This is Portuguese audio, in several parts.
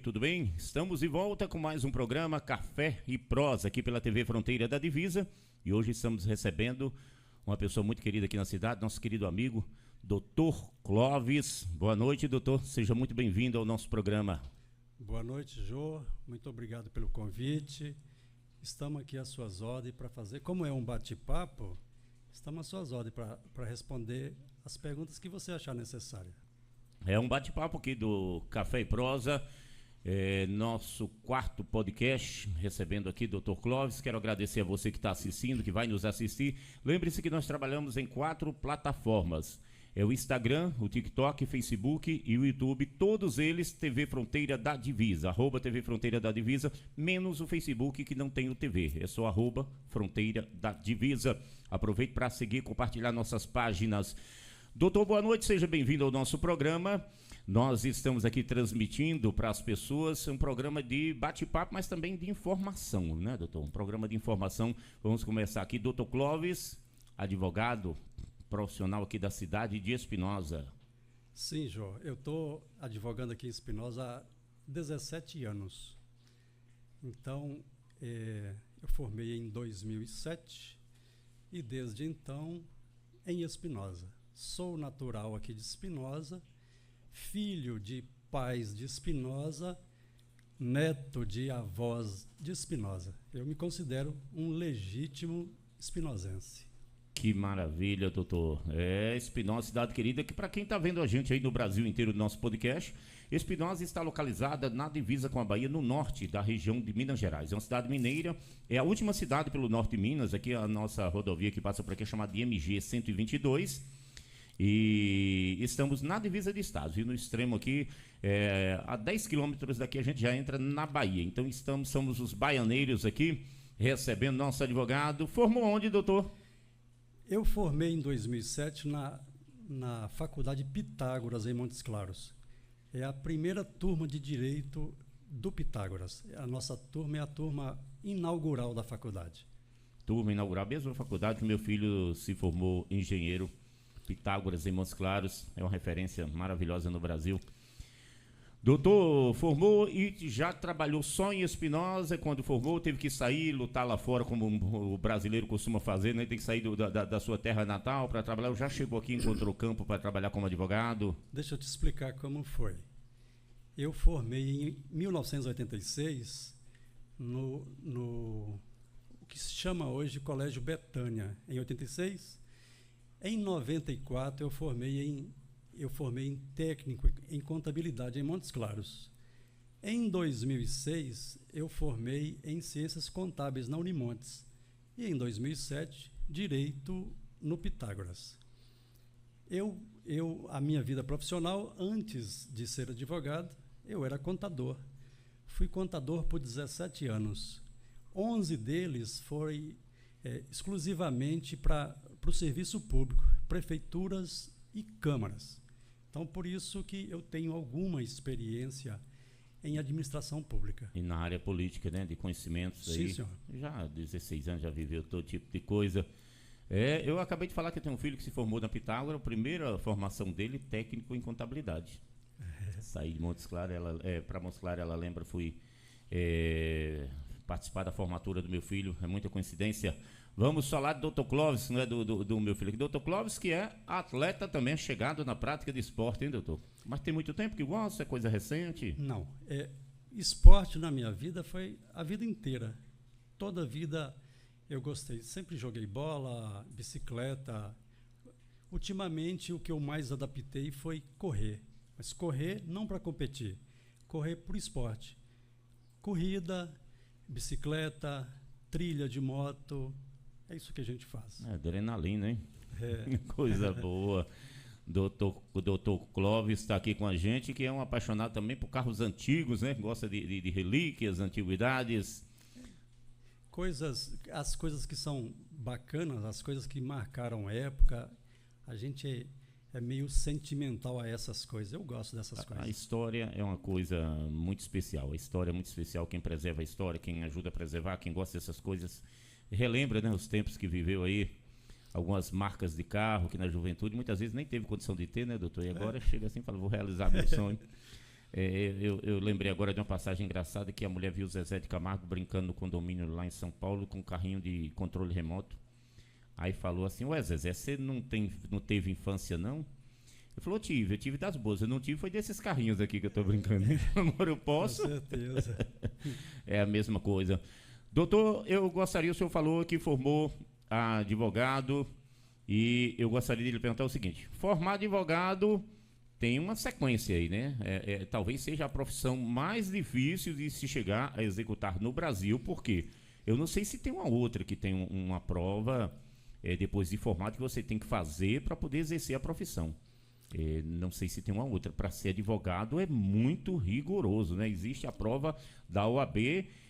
tudo bem? Estamos de volta com mais um programa Café e Prosa aqui pela TV Fronteira da Divisa e hoje estamos recebendo uma pessoa muito querida aqui na cidade, nosso querido amigo, Dr. Clóvis. Boa noite, doutor, seja muito bem-vindo ao nosso programa. Boa noite, Jô, muito obrigado pelo convite. Estamos aqui às suas ordens para fazer, como é um bate-papo, estamos às suas ordens para responder as perguntas que você achar necessárias. É um bate-papo aqui do Café e Prosa, nosso quarto podcast, recebendo aqui Dr. Clóvis. Quero agradecer a você que está assistindo, que vai nos assistir. Lembre-se que nós trabalhamos em 4 plataformas. É o Instagram, o TikTok, Facebook e o YouTube, todos eles TV Fronteira da Divisa, @TV Fronteira da Divisa, menos o Facebook que não tem o TV, é só @Fronteira da Divisa. Aproveite para seguir e compartilhar nossas páginas. Doutor, boa noite, seja bem-vindo ao nosso programa. Nós estamos aqui transmitindo para as pessoas um programa de bate-papo, mas também de informação, né, doutor? Um programa de informação. Vamos começar aqui. Doutor Clóvis, advogado profissional aqui da cidade de Espinosa. Sim, Jô, eu estou advogando aqui em Espinosa há 17 anos. Então, eu formei em 2007 e desde então em Espinosa. Sou natural aqui de Espinosa, filho de pais de Espinosa, neto de avós de Espinosa. Eu me considero um legítimo espinosense. Que maravilha, doutor. Espinosa, cidade querida, que para quem está vendo a gente aí no Brasil inteiro do nosso podcast, Espinosa está localizada na divisa com a Bahia, no norte da região de Minas Gerais. É uma cidade mineira, é a última cidade pelo norte de Minas, aqui a nossa rodovia que passa por aqui é chamada de MG 122, e estamos na divisa de estados, e no extremo aqui, a 10 quilômetros daqui a gente já entra na Bahia. Então somos os baianeiros aqui, recebendo nosso advogado. Formou onde, doutor? Eu formei em 2007 na Faculdade Pitágoras, em Montes Claros. É a primeira turma de Direito do Pitágoras. A nossa turma é a turma inaugural da faculdade. Turma inaugural, mesma faculdade que meu filho se formou engenheiro. Pitágoras, em Montes Claros, é uma referência maravilhosa no Brasil. Doutor, formou e já trabalhou só em Espinosa. Quando formou, teve que sair, lutar lá fora, como o brasileiro costuma fazer, né? Tem que sair da sua terra natal para trabalhar. Já chegou aqui, encontrou campo para trabalhar como advogado? Deixa eu te explicar como foi. Eu formei em 1986 no o que se chama hoje de Colégio Betânia. Em 86, em 94 eu formei em técnico em contabilidade em Montes Claros. Em 2006, eu formei em ciências contábeis na Unimontes. E em 2007, direito no Pitágoras. A minha vida profissional, antes de ser advogado, eu era contador. Fui contador por 17 anos. 11 deles foi exclusivamente para o serviço público, prefeituras e câmaras. Então, por isso que eu tenho alguma experiência em administração pública. E na área política, né? De conhecimentos aí. Sim, senhor. Já há 16 anos já viveu todo tipo de coisa. Eu acabei de falar que eu tenho um filho que se formou na Pitágoras, a primeira formação dele, técnico em contabilidade. Saí de Montes Claros, para Montes Claros, ela lembra, fui participar da formatura do meu filho, é muita coincidência. Vamos falar do Dr. Clóvis, não é do meu filho aqui. Dr. Clóvis, que é atleta também, chegado na prática de esporte, hein, doutor? Mas tem muito tempo que gosta, é coisa recente? Não, esporte na minha vida foi a vida inteira. Toda a vida eu gostei, sempre joguei bola, bicicleta. Ultimamente o que eu mais adaptei foi correr. Mas correr não para competir, correr por esporte. Corrida, bicicleta, trilha de moto, é isso que a gente faz. Adrenalina, hein? Coisa boa. Doutor Clóvis está aqui com a gente, que é um apaixonado também por carros antigos, né? Gosta de relíquias, antiguidades. As coisas que são bacanas, as coisas que marcaram época, a gente é meio sentimental a essas coisas. Eu gosto dessas coisas. A história é uma coisa muito especial. A história é muito especial. Quem preserva a história, quem ajuda a preservar, quem gosta dessas coisas, relembra, né, os tempos que viveu aí. Algumas marcas de carro que na juventude muitas vezes nem teve condição de ter, né, doutor? E agora chega assim e fala, vou realizar meu sonho. Eu lembrei agora de uma passagem engraçada que a mulher viu o Zezé de Camargo brincando no condomínio lá em São Paulo com um carrinho de controle remoto. Aí falou assim: ué, Zezé, você não teve infância, não? Ele falou: eu tive das boas, eu não tive, foi desses carrinhos aqui que eu tô brincando. Amor, eu posso? Com certeza. É a mesma coisa. Doutor, eu gostaria, o senhor falou que formou advogado, e eu gostaria de lhe perguntar o seguinte: formar advogado tem uma sequência aí, né? Talvez seja a profissão mais difícil de se chegar a executar no Brasil, porque eu não sei se tem uma outra que tem uma prova depois de formado que você tem que fazer para poder exercer a profissão. Não sei se tem uma outra. Para ser advogado é muito rigoroso, né? Existe a prova da OAB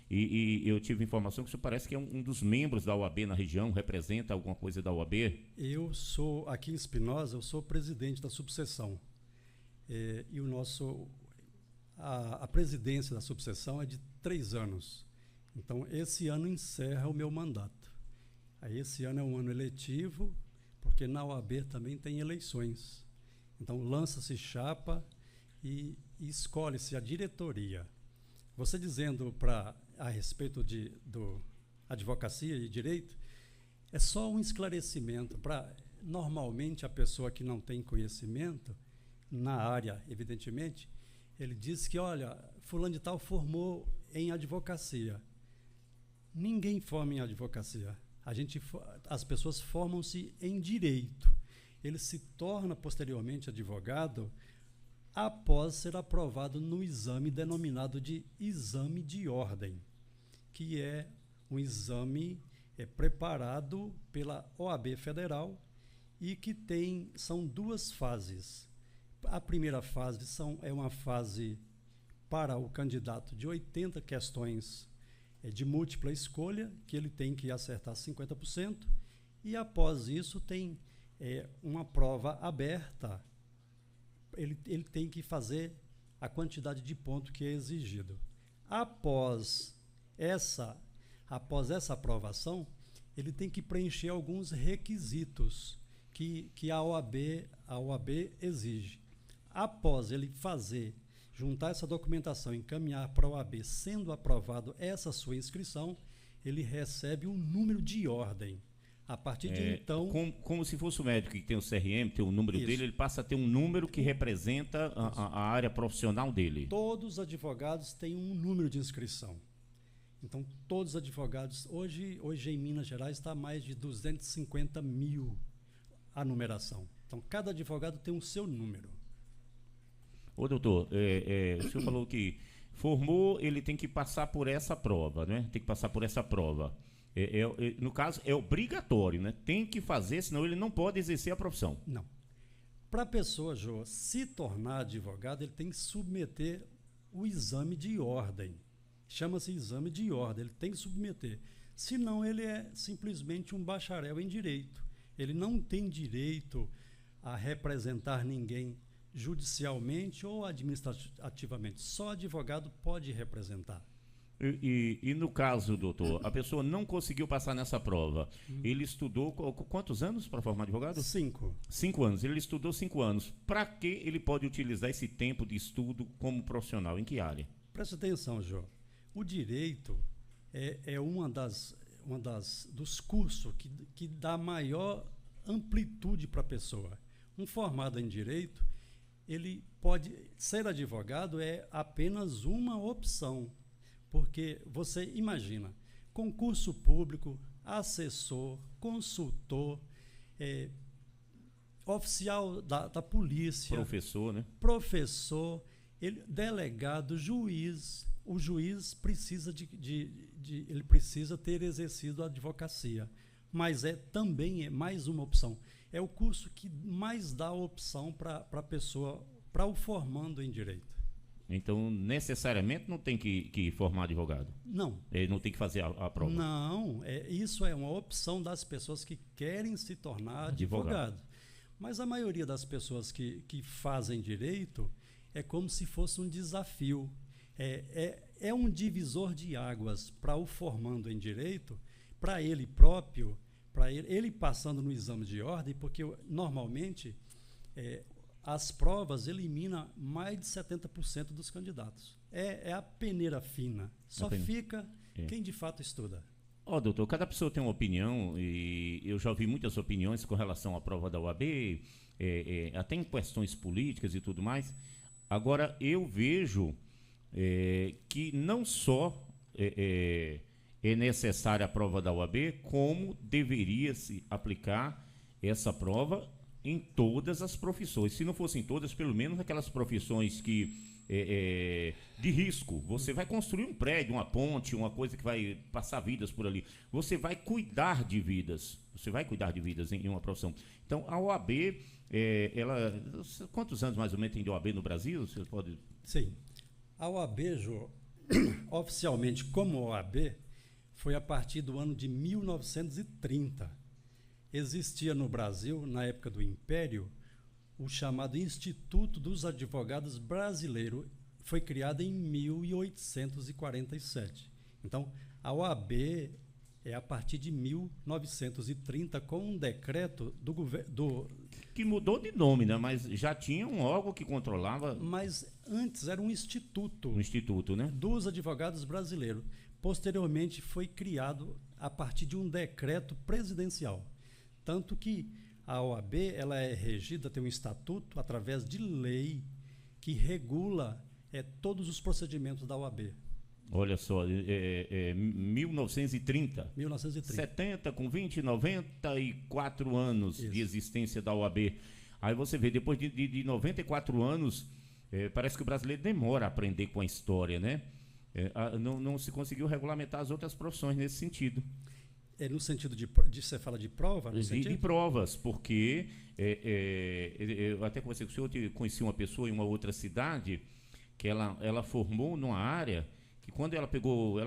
e eu tive informação que o senhor parece que é um dos membros da OAB na região, representa alguma coisa da OAB? Eu sou, aqui em Espinosa, eu sou presidente da subseção. E a presidência da subseção é de 3 anos. Então, esse ano encerra o meu mandato. Aí, esse ano é um ano eletivo, porque na OAB também tem eleições. Então, lança-se chapa e escolhe-se a diretoria. Você dizendo a respeito do advocacia e direito, é só um esclarecimento para, normalmente, a pessoa que não tem conhecimento na área, evidentemente, ele diz que, olha, fulano de tal formou em advocacia. Ninguém forma em advocacia. As pessoas formam-se em direito. Ele se torna posteriormente advogado após ser aprovado no exame denominado de exame de ordem, que é um exame preparado pela OAB Federal e que são 2 fases. A primeira fase é uma fase para o candidato de 80 questões de múltipla escolha, que ele tem que acertar 50%, e após isso tem uma prova aberta. Ele tem que fazer a quantidade de pontos que é exigido. Após essa aprovação, ele tem que preencher alguns requisitos que a OAB exige. Após ele juntar essa documentação e encaminhar para a OAB, sendo aprovado essa sua inscrição, ele recebe um número de ordem. A partir de então... Como se fosse o médico que tem o CRM, tem o número dele, ele passa a ter um número que representa a área profissional dele. Todos os advogados têm um número de inscrição. Então, todos os advogados... Hoje em Minas Gerais está mais de 250 mil a numeração. Então, cada advogado tem o seu número. Ô, doutor, o senhor falou que formou, ele tem que passar por essa prova, né? Tem que passar por essa prova. No caso, é obrigatório, né? Tem que fazer, senão ele não pode exercer a profissão. Não. Para a pessoa, Jô, se tornar advogado, ele tem que submeter o exame de ordem. Chama-se exame de ordem, ele tem que submeter. Senão, ele é simplesmente um bacharel em direito. Ele não tem direito a representar ninguém judicialmente ou administrativamente. Só advogado pode representar. E no caso, doutor, a pessoa não conseguiu passar nessa prova. Ele estudou quantos anos para formar advogado? 5. 5 anos. Ele estudou 5 anos. Para que ele pode utilizar esse tempo de estudo como profissional? Em que área? Presta atenção, Jô. O direito é dos cursos que dá maior amplitude para a pessoa. Um formado em direito, ele pode ser advogado, é apenas uma opção. Porque você imagina, concurso público, assessor, consultor, oficial da polícia, professor, delegado, juiz. O juiz precisa ele precisa ter exercido a advocacia, mas também é mais uma opção. É o curso que mais dá opção para a pessoa, para o formando em direito. Então, necessariamente não tem que formar advogado? Não. Ele não tem que fazer a prova? Não, isso é uma opção das pessoas que querem se tornar advogado. Mas a maioria das pessoas que fazem direito é como se fosse um desafio. É um divisor de águas para o formando em direito, para ele próprio, para ele passando no exame de ordem, porque normalmente as provas eliminam mais de 70% dos candidatos. É a peneira fina. Só fica quem de fato estuda. Doutor, cada pessoa tem uma opinião e eu já ouvi muitas opiniões com relação à prova da OAB, até em questões políticas e tudo mais. Agora, eu vejo que não só é necessária a prova da OAB, como deveria se aplicar essa prova em todas as profissões. Se não fossem todas, pelo menos aquelas profissões que de risco. Você vai construir um prédio, uma ponte, uma coisa que vai passar vidas por ali. Você vai cuidar de vidas. Você vai cuidar de vidas em uma profissão. Então, a OAB, quantos anos mais ou menos tem de OAB no Brasil? Você pode... Sim. A OAB, Jô, oficialmente como OAB, foi a partir do ano de 1930. Existia no Brasil, na época do Império, o chamado Instituto dos Advogados Brasileiro. Foi criado em 1847. Então, a OAB é a partir de 1930, com um decreto do governo... Que mudou de nome, né? Mas já tinha um órgão que controlava... Mas antes era um instituto. Um instituto, né? Dos advogados brasileiros. Posteriormente foi criado a partir de um decreto presidencial. Tanto que a OAB ela é regida, tem um estatuto através de lei que regula todos os procedimentos da OAB. Olha só, 1930. 1930. 70 com 20, 94 anos de existência da OAB. Aí você vê, depois de 94 anos, parece que o brasileiro demora a aprender com a história, né? Não se conseguiu regulamentar as outras profissões nesse sentido. No sentido de você fala de prova? De provas, porque eu até conversei com o senhor, eu conheci uma pessoa em uma outra cidade que ela formou numa área que quando ela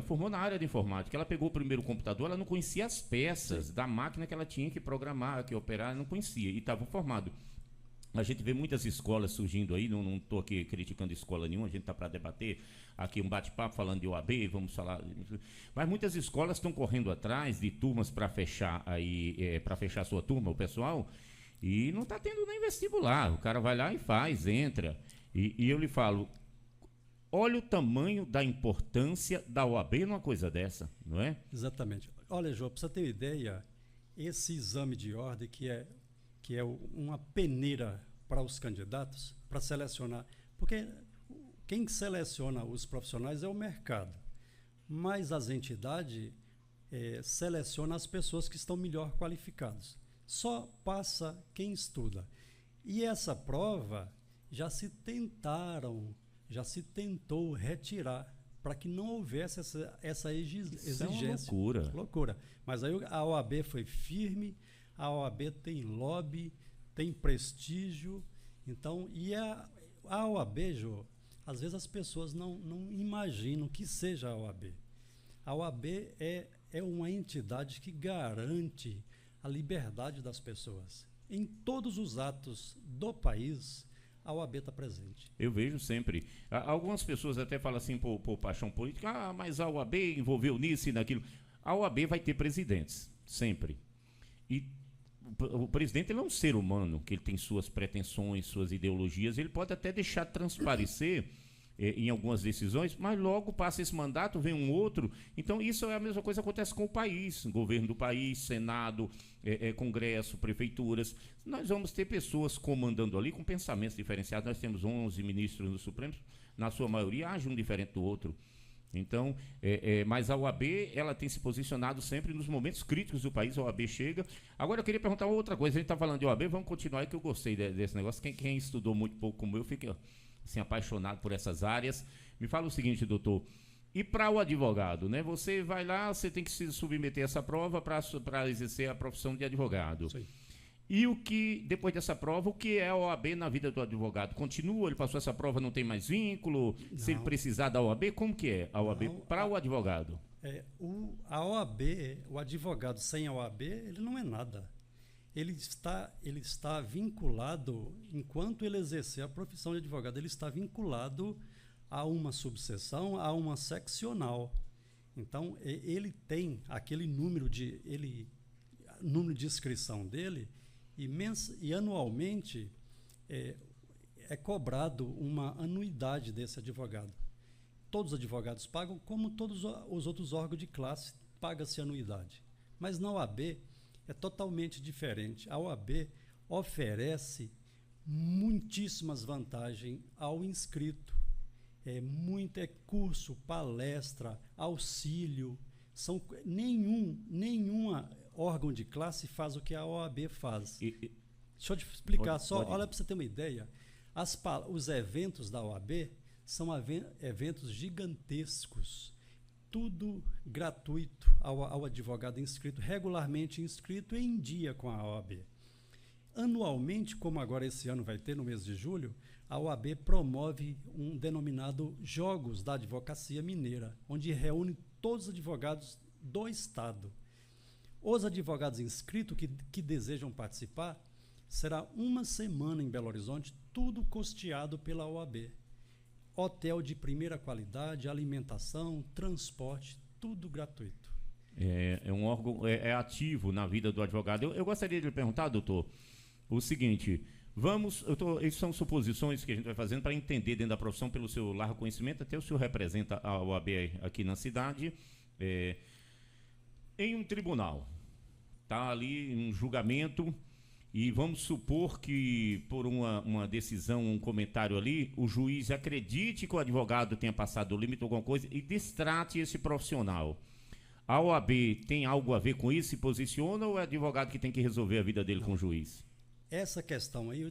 formou na área de informática, ela pegou o primeiro computador, ela não conhecia as peças da máquina que ela tinha que programar, que operar, ela não conhecia, e estava formado. A gente vê muitas escolas surgindo aí, não estou aqui criticando escola nenhuma, a gente está para debater aqui um bate-papo falando de OAB, vamos falar. Mas muitas escolas estão correndo atrás de turmas para fechar para fechar a sua turma, o pessoal, e não está tendo nem vestibular. O cara vai lá e faz, entra. E eu lhe falo, olha o tamanho da importância da OAB numa coisa dessa, não é? Exatamente. Olha, João, para você ter uma ideia, esse exame de ordem que é uma peneira para os candidatos, para selecionar, porque quem seleciona os profissionais é o mercado, mas as entidades selecionam as pessoas que estão melhor qualificadas. Só passa quem estuda. E essa prova já se tentou retirar para que não houvesse essa exigência. Isso é uma loucura. Loucura. Mas aí a OAB foi firme. A OAB tem lobby, tem prestígio. Então, a OAB, Jô, às vezes as pessoas não imaginam que seja a OAB. A OAB é uma entidade que garante a liberdade das pessoas. Em todos os atos do país, a OAB está presente. Eu vejo sempre. Algumas pessoas até falam assim por paixão política, mas a OAB envolveu nisso e naquilo. A OAB vai ter presidentes, sempre. E o presidente ele é um ser humano, que ele tem suas pretensões, suas ideologias, ele pode até deixar transparecer em algumas decisões, mas logo passa esse mandato, vem um outro. Então isso é a mesma coisa que acontece com o país, governo do país, Senado, Congresso, prefeituras. Nós vamos ter pessoas comandando ali com pensamentos diferenciados. Nós temos 11 ministros no Supremo, na sua maioria age um diferente do outro. Então, mas a OAB, ela tem se posicionado sempre nos momentos críticos do país, a OAB chega. Agora eu queria perguntar outra coisa, a gente está falando de OAB, vamos continuar aí que eu gostei desse negócio. Quem estudou muito pouco como eu, fica assim, apaixonado por essas áreas. Me fala o seguinte, doutor, e para o advogado, né? Você vai lá, você tem que se submeter a essa prova para exercer a profissão de advogado. Sim. E depois dessa prova, o que é a OAB na vida do advogado? Continua, ele passou essa prova, não tem mais vínculo? Não. Se ele precisar da OAB, como que é a OAB para o advogado? A OAB, o advogado sem a OAB, ele não é nada. Ele está vinculado, enquanto ele exercer a profissão de advogado, ele está vinculado a uma subseção, a uma seccional. Então, ele tem aquele número de inscrição dele, e anualmente é cobrado uma anuidade desse advogado. Todos os advogados pagam, como todos os outros órgãos de classe, paga-se anuidade. Mas na OAB é totalmente diferente. A OAB oferece muitíssimas vantagens ao inscrito. É curso, palestra, auxílio. Nenhum órgão de classe faz o que a OAB faz. Deixa eu te explicar olha para você ter uma ideia. Os eventos da OAB são eventos gigantescos, tudo gratuito ao advogado inscrito, regularmente inscrito e em dia com a OAB. Anualmente, como agora esse ano vai ter no mês de julho, a OAB promove um denominado Jogos da Advocacia Mineira, onde reúne todos os advogados do Estado. Os advogados inscritos que desejam participar, será uma semana em Belo Horizonte, tudo custeado pela OAB. Hotel de primeira qualidade, alimentação, transporte, tudo gratuito. É um órgão ativo na vida do advogado. Eu gostaria de lhe perguntar, doutor, o seguinte: isso são suposições que a gente vai fazendo para entender dentro da profissão, pelo seu largo conhecimento, até o senhor representa a OAB aqui na cidade, em um tribunal, está ali um julgamento, e vamos supor que por uma decisão, um comentário ali, o juiz acredite que o advogado tenha passado o limite ou alguma coisa e destrate esse profissional. A OAB tem algo a ver com isso? Se posiciona, ou é o advogado que tem que resolver a vida dele com o juiz? Essa questão aí,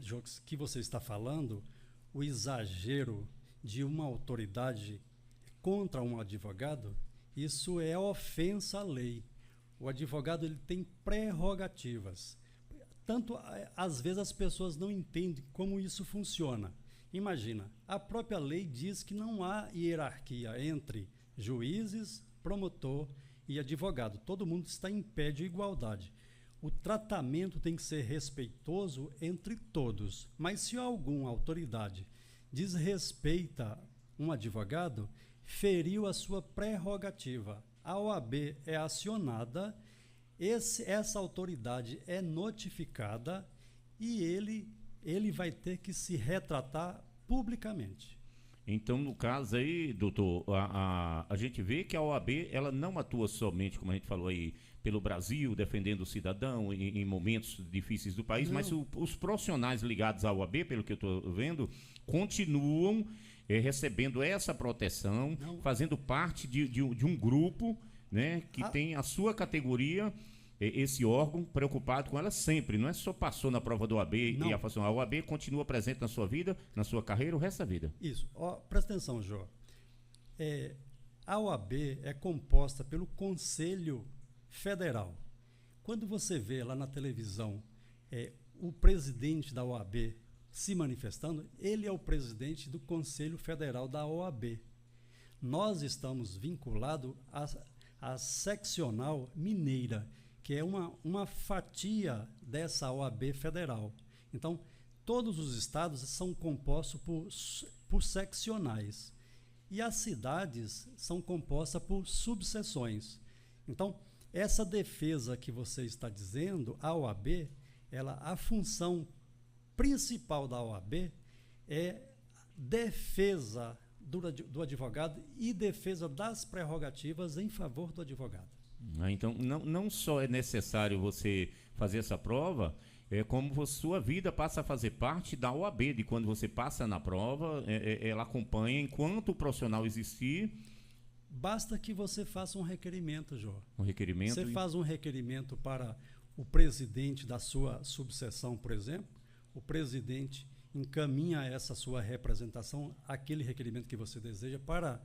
que você está falando, o exagero de uma autoridade contra um advogado, isso é ofensa à lei. O advogado ele tem prerrogativas. Tanto, às vezes, as pessoas não entendem como isso funciona. Imagina, a própria lei diz que não há hierarquia entre juízes, promotor e advogado. Todo mundo está em pé de igualdade. O tratamento tem que ser respeitoso entre todos, mas se alguma autoridade desrespeita um advogado, feriu a sua prerrogativa. A OAB é acionada, essa autoridade é notificada e ele vai ter que se retratar publicamente. Então, no caso aí, doutor, a gente vê que a OAB ela não atua somente, como a gente falou aí, pelo Brasil, defendendo o cidadão em momentos difíceis do país, mas os profissionais ligados à OAB, pelo que eu estou vendo, continuam recebendo essa proteção, fazendo parte de um grupo, né, que tem a sua categoria, esse órgão preocupado com ela sempre. Não é só passou na prova da OAB e a OAB continua presente na sua vida, na sua carreira, o resto da vida. Isso. Presta atenção, Jô. A OAB é composta pelo Conselho Federal. Quando você vê lá na televisão o presidente da OAB se manifestando, ele é o presidente do Conselho Federal da OAB. Nós estamos vinculados à seccional mineira, que é uma fatia dessa OAB federal. Então, todos os estados são compostos por seccionais e as cidades são compostas por subseções. Então, essa defesa que você está dizendo, a OAB, a função principal da OAB é defesa do advogado e defesa das prerrogativas em favor do advogado. Então, não só é necessário você fazer essa prova, como sua vida passa a fazer parte da OAB, de quando você passa na prova, ela acompanha enquanto o profissional existir. Basta que você faça um requerimento, Jô. Um requerimento? Você faz um requerimento para o presidente da sua subseção, por exemplo, o presidente encaminha essa sua representação, aquele requerimento que você deseja, para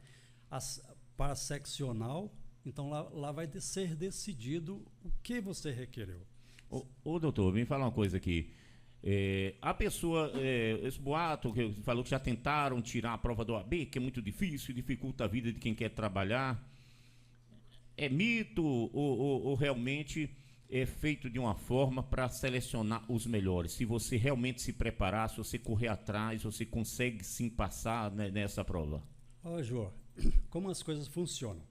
a seccional. Então, lá vai ser decidido o que você requereu. Ô doutor, me fala uma coisa aqui. A pessoa, esse boato que falou que já tentaram tirar a prova do OAB, que é muito difícil, dificulta a vida de quem quer trabalhar, é mito ou realmente é feito de uma forma para selecionar os melhores? Se você realmente se preparar, se você correr atrás, você consegue sim passar, né, nessa prova? João, como as coisas funcionam?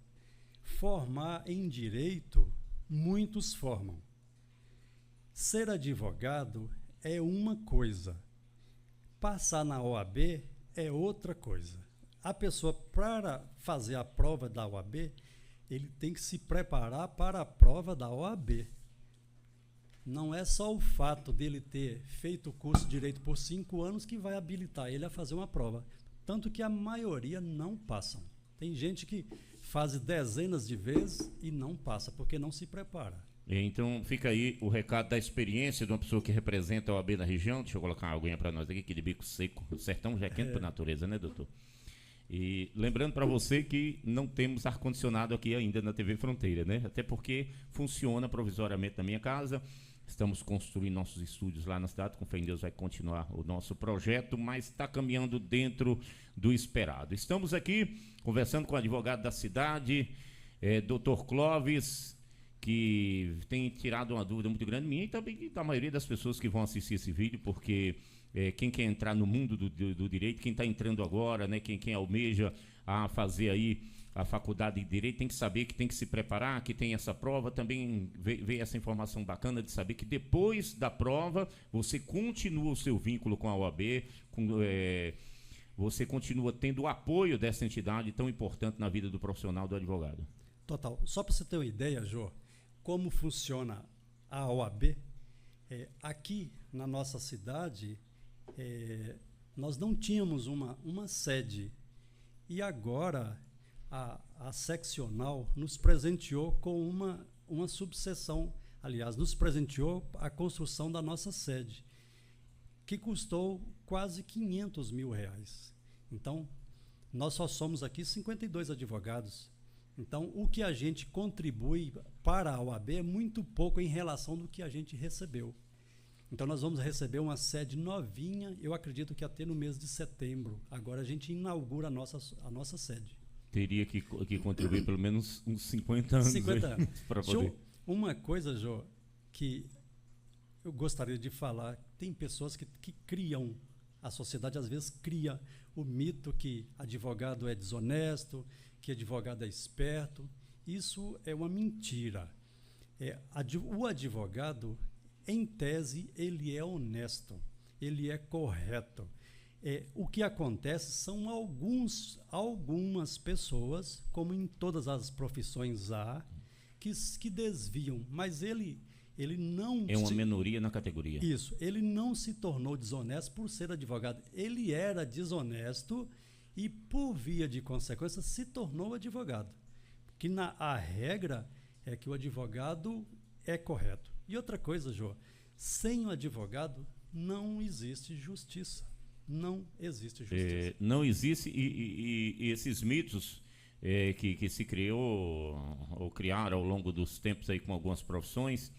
Formar em direito, muitos formam. Ser advogado é uma coisa. Passar na OAB é outra coisa. A pessoa, para fazer a prova da OAB, ele tem que se preparar para a prova da OAB. Não é só o fato dele ter feito o curso de Direito por 5 anos que vai habilitar ele a fazer uma prova. Tanto que a maioria não passam. Tem gente que faz dezenas de vezes e não passa, porque não se prepara. Então fica aí o recado da experiência de uma pessoa que representa a OAB na região. Deixa eu colocar uma aguinha para nós aqui, que de bico seco. O sertão já é quente por natureza, né, doutor? E lembrando para você que não temos ar-condicionado aqui ainda na TV Fronteira, né? Até porque funciona provisoriamente na minha casa. Estamos construindo nossos estúdios lá na cidade. Com fé em Deus vai continuar o nosso projeto, mas está caminhando dentro do esperado. Estamos aqui conversando com o advogado da cidade, doutor Clóvis, que tem tirado uma dúvida muito grande minha e também da maioria das pessoas que vão assistir esse vídeo, porque quem quer entrar no mundo do direito, quem está entrando agora, né, quem almeja a fazer aí a faculdade de Direito, tem que saber que tem que se preparar, que tem essa prova. Também veio essa informação bacana de saber que depois da prova você continua o seu vínculo com a OAB, você continua tendo o apoio dessa entidade tão importante na vida do profissional do advogado. Total. Só para você ter uma ideia, Jô, como funciona a OAB, aqui na nossa cidade, nós não tínhamos uma sede. E agora a seccional nos presenteou com uma subseção, aliás, nos presenteou a construção da nossa sede, que custou quase R$500 mil. Então, nós só somos aqui 52 advogados. Então, o que a gente contribui para a OAB é muito pouco em relação do que a gente recebeu. Então, nós vamos receber uma sede novinha, eu acredito que até no mês de setembro. Agora a gente inaugura a nossa sede. Teria que contribuir pelo menos uns 50 anos. 50 anos. Para poder. Uma coisa, Jô, que eu gostaria de falar, tem pessoas que criam, a sociedade às vezes cria o mito que advogado é desonesto, que advogado é esperto. Isso é uma mentira. O advogado, em tese, ele é honesto, ele é correto. O que acontece são algumas pessoas, como em todas as profissões há, que desviam, mas ele não... É uma minoria na categoria. Isso, ele não se tornou desonesto por ser advogado. Ele era desonesto e, por via de consequência, se tornou advogado. Porque a regra é que o advogado é correto. E outra coisa, Jô, sem o advogado não existe justiça. Não existe justiça. Não existe, e esses mitos que se criou ou criaram ao longo dos tempos aí com algumas profissões,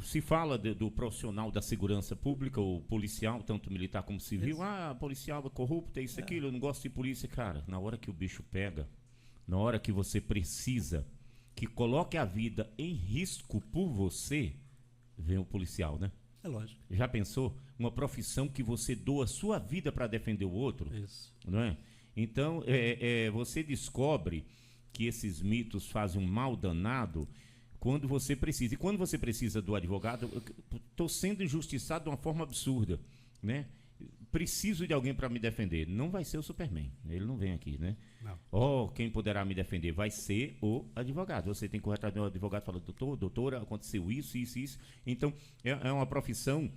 se fala do profissional da segurança pública, o policial, tanto militar como civil. Policial é corrupto, é isso, aquilo, eu não gosto de polícia. Cara, na hora que o bicho pega, na hora que você precisa que coloque a vida em risco por você, vem o policial, né? É lógico. Já pensou? Uma profissão que você doa sua vida para defender o outro? Isso. Não é? Então, você descobre que esses mitos fazem um mal danado quando você precisa. E quando você precisa do advogado, estou sendo injustiçado de uma forma absurda, né? Preciso de alguém para me defender. Não vai ser o Superman, ele não vem aqui, né? Não. Quem poderá me defender vai ser o advogado. Você tem que correr atrás do advogado e falar: doutora, aconteceu isso. Então, é uma profissão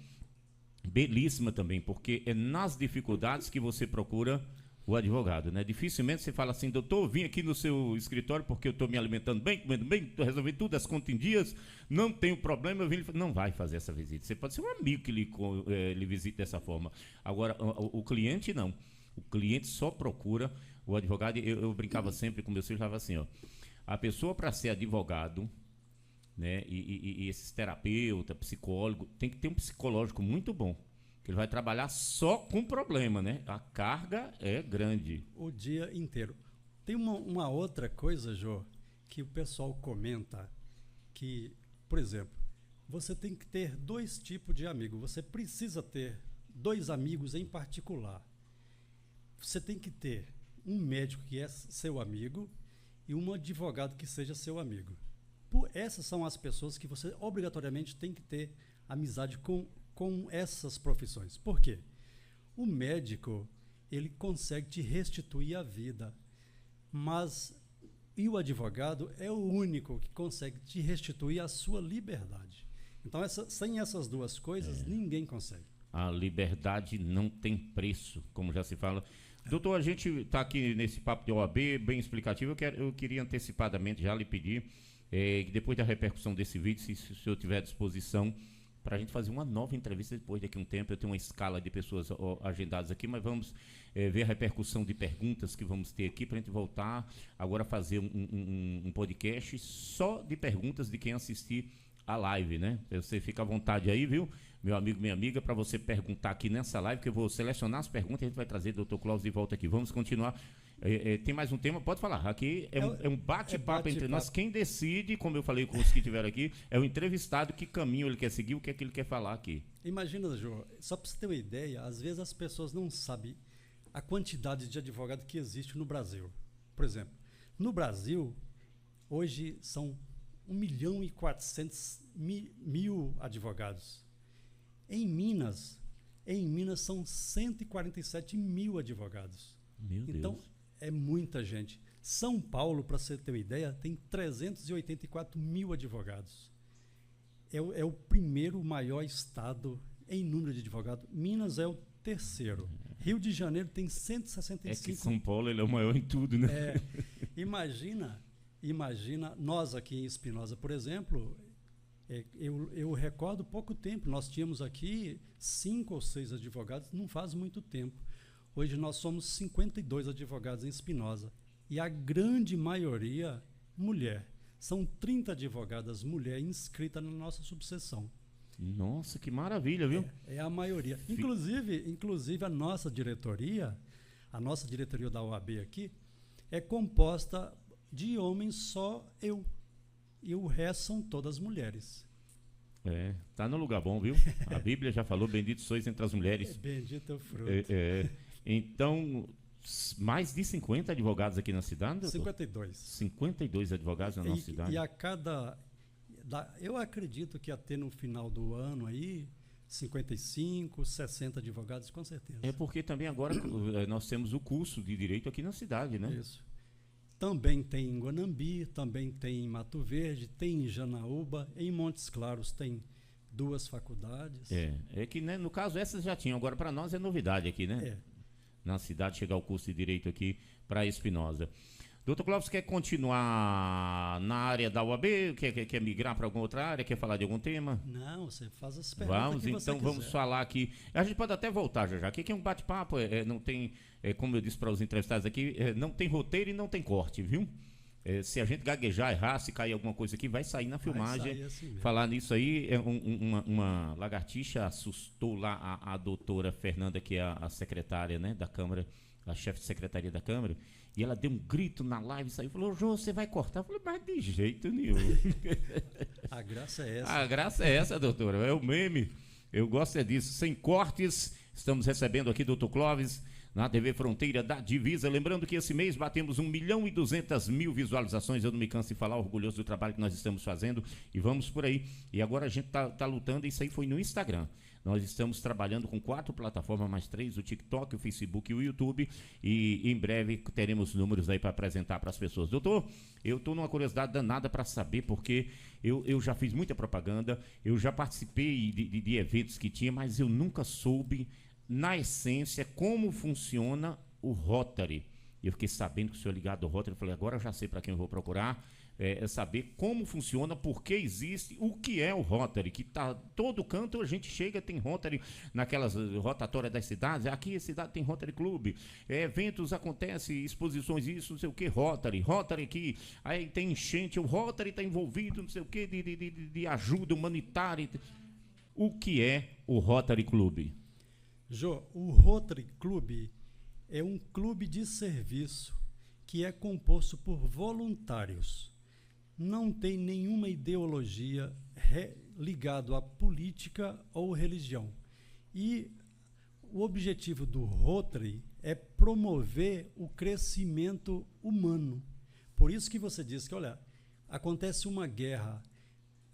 belíssima também, porque é nas dificuldades que você procura o advogado, né? Dificilmente você fala assim: doutor, vim aqui no seu escritório porque eu estou me alimentando bem, comendo bem, estou resolvendo tudo, as contas em dias, não tenho problema, eu vim. Não vai fazer essa visita. Você pode ser um amigo que lhe visite dessa forma. Agora, o cliente não. O cliente só procura o advogado. Eu brincava sempre com meus filhos, falava assim, ó: a pessoa, para ser advogado, né, e esses terapeuta, psicólogo, tem que ter um psicológico muito bom. Ele vai trabalhar só com problema, né? A carga é grande. O dia inteiro. Tem uma outra coisa, Jô, que o pessoal comenta, que, por exemplo, você tem que ter 2 tipos de amigo. Você precisa ter 2 amigos em particular. Você tem que ter um médico que é seu amigo e um advogado que seja seu amigo. Essas são as pessoas que você obrigatoriamente tem que ter amizade com essas profissões. Por quê? O médico, ele consegue te restituir a vida, e o advogado é o único que consegue te restituir a sua liberdade. Então, sem essas duas coisas, ninguém consegue. A liberdade não tem preço, como já se fala. Doutor, a gente está aqui nesse papo de OAB, bem explicativo. Eu queria antecipadamente já lhe pedir, que depois da repercussão desse vídeo, se o senhor tiver à disposição, para a gente fazer uma nova entrevista depois daqui a um tempo. Eu tenho uma escala de pessoas agendadas aqui, mas vamos ver a repercussão de perguntas que vamos ter aqui, para a gente voltar agora a fazer um podcast só de perguntas de quem assistir a live, né? Você fica à vontade aí, viu, meu amigo, minha amiga, para você perguntar aqui nessa live, que eu vou selecionar as perguntas e a gente vai trazer o Dr. Clóvis de volta aqui. Vamos continuar. Tem mais um tema? Pode falar. Aqui é um bate-papo entre nós. Quem decide, como eu falei com os que estiveram aqui, é o entrevistado, que caminho ele quer seguir, o que é que ele quer falar aqui. Imagina, Jô, só para você ter uma ideia, às vezes as pessoas não sabem a quantidade de advogados que existe no Brasil. Por exemplo, no Brasil, hoje são 1.400.000 advogados. Em Minas são 147 mil advogados. Meu então, Deus. É muita gente. São Paulo, para você ter uma ideia, tem 384 mil advogados. É o primeiro maior estado em número de advogados. Minas é o terceiro. Rio de Janeiro tem 165. É que São Paulo ele é o maior em tudo, né? Imagina nós aqui em Espinosa, por exemplo, eu recordo pouco tempo, nós tínhamos aqui 5 ou 6 advogados, não faz muito tempo. Hoje nós somos 52 advogados em Espinosa, e a grande maioria mulher. São 30 advogadas mulheres inscritas na nossa subseção. Nossa, que maravilha, viu? É a maioria. Inclusive a nossa diretoria da OAB aqui, é composta de homens, só eu. E o resto são todas mulheres. Tá no lugar bom, viu? A Bíblia já falou, bendito sois entre as mulheres. Bendito é o fruto. Então, mais de 50 advogados aqui na cidade, doutor? 52. 52 advogados na nossa cidade. E a cada... eu acredito que até no final do ano aí, 55, 60 advogados, com certeza. É porque também agora nós temos o curso de Direito aqui na cidade, né? Isso. Também tem em Guanambi, também tem em Mato Verde, tem em Janaúba, em Montes Claros tem 2 faculdades. É que, né, no caso, essas já tinham, agora para nós é novidade aqui, né? Na cidade, chegar o curso de Direito aqui para Espinosa. Doutor Clóvis, quer continuar na área da UAB? Quer migrar para alguma outra área? Quer falar de algum tema? Não, você faz as perguntas. Vamos falar aqui. A gente pode até voltar já. Aqui é um bate-papo, não tem, como eu disse para os entrevistados aqui, não tem roteiro e não tem corte, viu? Se a gente gaguejar, errar, se cair alguma coisa aqui, vai sair na filmagem. Sair assim mesmo. Falar nisso aí, uma lagartixa assustou lá a doutora Fernanda, que é a secretária, né, da Câmara, a chefe de secretaria da Câmara, e ela deu um grito na live, saiu e falou: Jô, você vai cortar? Eu falei: mas de jeito nenhum. A graça é essa. A graça é essa, doutora, é o meme. Eu gosto disso. Sem cortes, estamos recebendo aqui doutor Clóvis na TV Fronteira da Divisa. Lembrando que esse mês batemos 1.200.000 visualizações. Eu não me canso de falar, orgulhoso do trabalho que nós estamos fazendo, e vamos por aí. E agora a gente tá lutando, isso aí foi no Instagram. Nós estamos trabalhando com 4 plataformas, mais 3, o TikTok, o Facebook e o YouTube, e em breve teremos números aí para apresentar para as pessoas. Doutor, eu estou numa curiosidade danada para saber, porque eu já fiz muita propaganda, eu já participei de eventos que tinha, mas eu nunca soube, na essência, como funciona o Rotary. Eu fiquei sabendo que o senhor é ligado ao Rotary, eu falei: agora eu já sei para quem eu vou procurar. Saber como funciona, por que existe, o que é o Rotary, que tá todo canto, a gente chega, tem Rotary naquelas rotatórias das cidades. Aqui a cidade tem Rotary Clube, eventos acontecem, exposições, isso, não sei o que, Rotary aqui, aí tem enchente, o Rotary está envolvido, não sei o que, de ajuda humanitária. O que é o Rotary Clube? Jô, o Rotary Clube é um clube de serviço que é composto por voluntários. Não tem nenhuma ideologia ligada à política ou religião. E o objetivo do Rotary é promover o crescimento humano. Por isso que você diz que, olha, acontece uma guerra,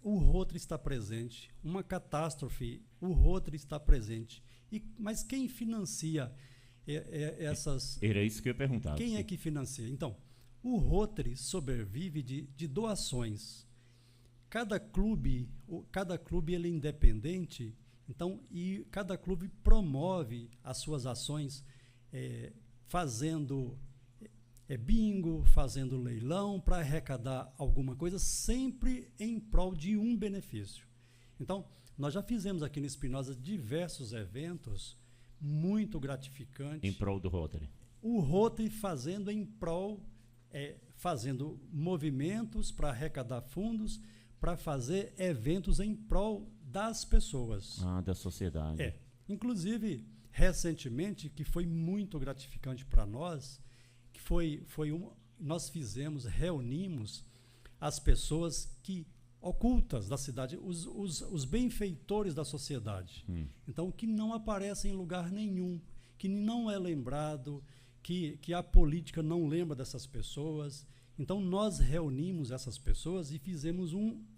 o Rotary está presente. Uma catástrofe, o Rotary está presente. Mas quem financia essas... Era isso que eu ia perguntar. Quem é que financia? Então, o Rotary sobrevive de doações. Cada clube ele é independente, então, e cada clube promove as suas ações fazendo bingo, fazendo leilão para arrecadar alguma coisa, sempre em prol de um benefício. Então, nós já fizemos aqui no Espinosa diversos eventos muito gratificantes. Em prol do Rotary. O Rotary fazendo em prol, fazendo movimentos para arrecadar fundos, para fazer eventos em prol das pessoas. Da sociedade. Inclusive, recentemente, que foi muito gratificante para nós, nós reunimos as pessoas ocultas da cidade, os benfeitores da sociedade. Então, que não aparecem em lugar nenhum, que não é lembrado, que a política não lembra dessas pessoas. Então, nós reunimos essas pessoas e fizemos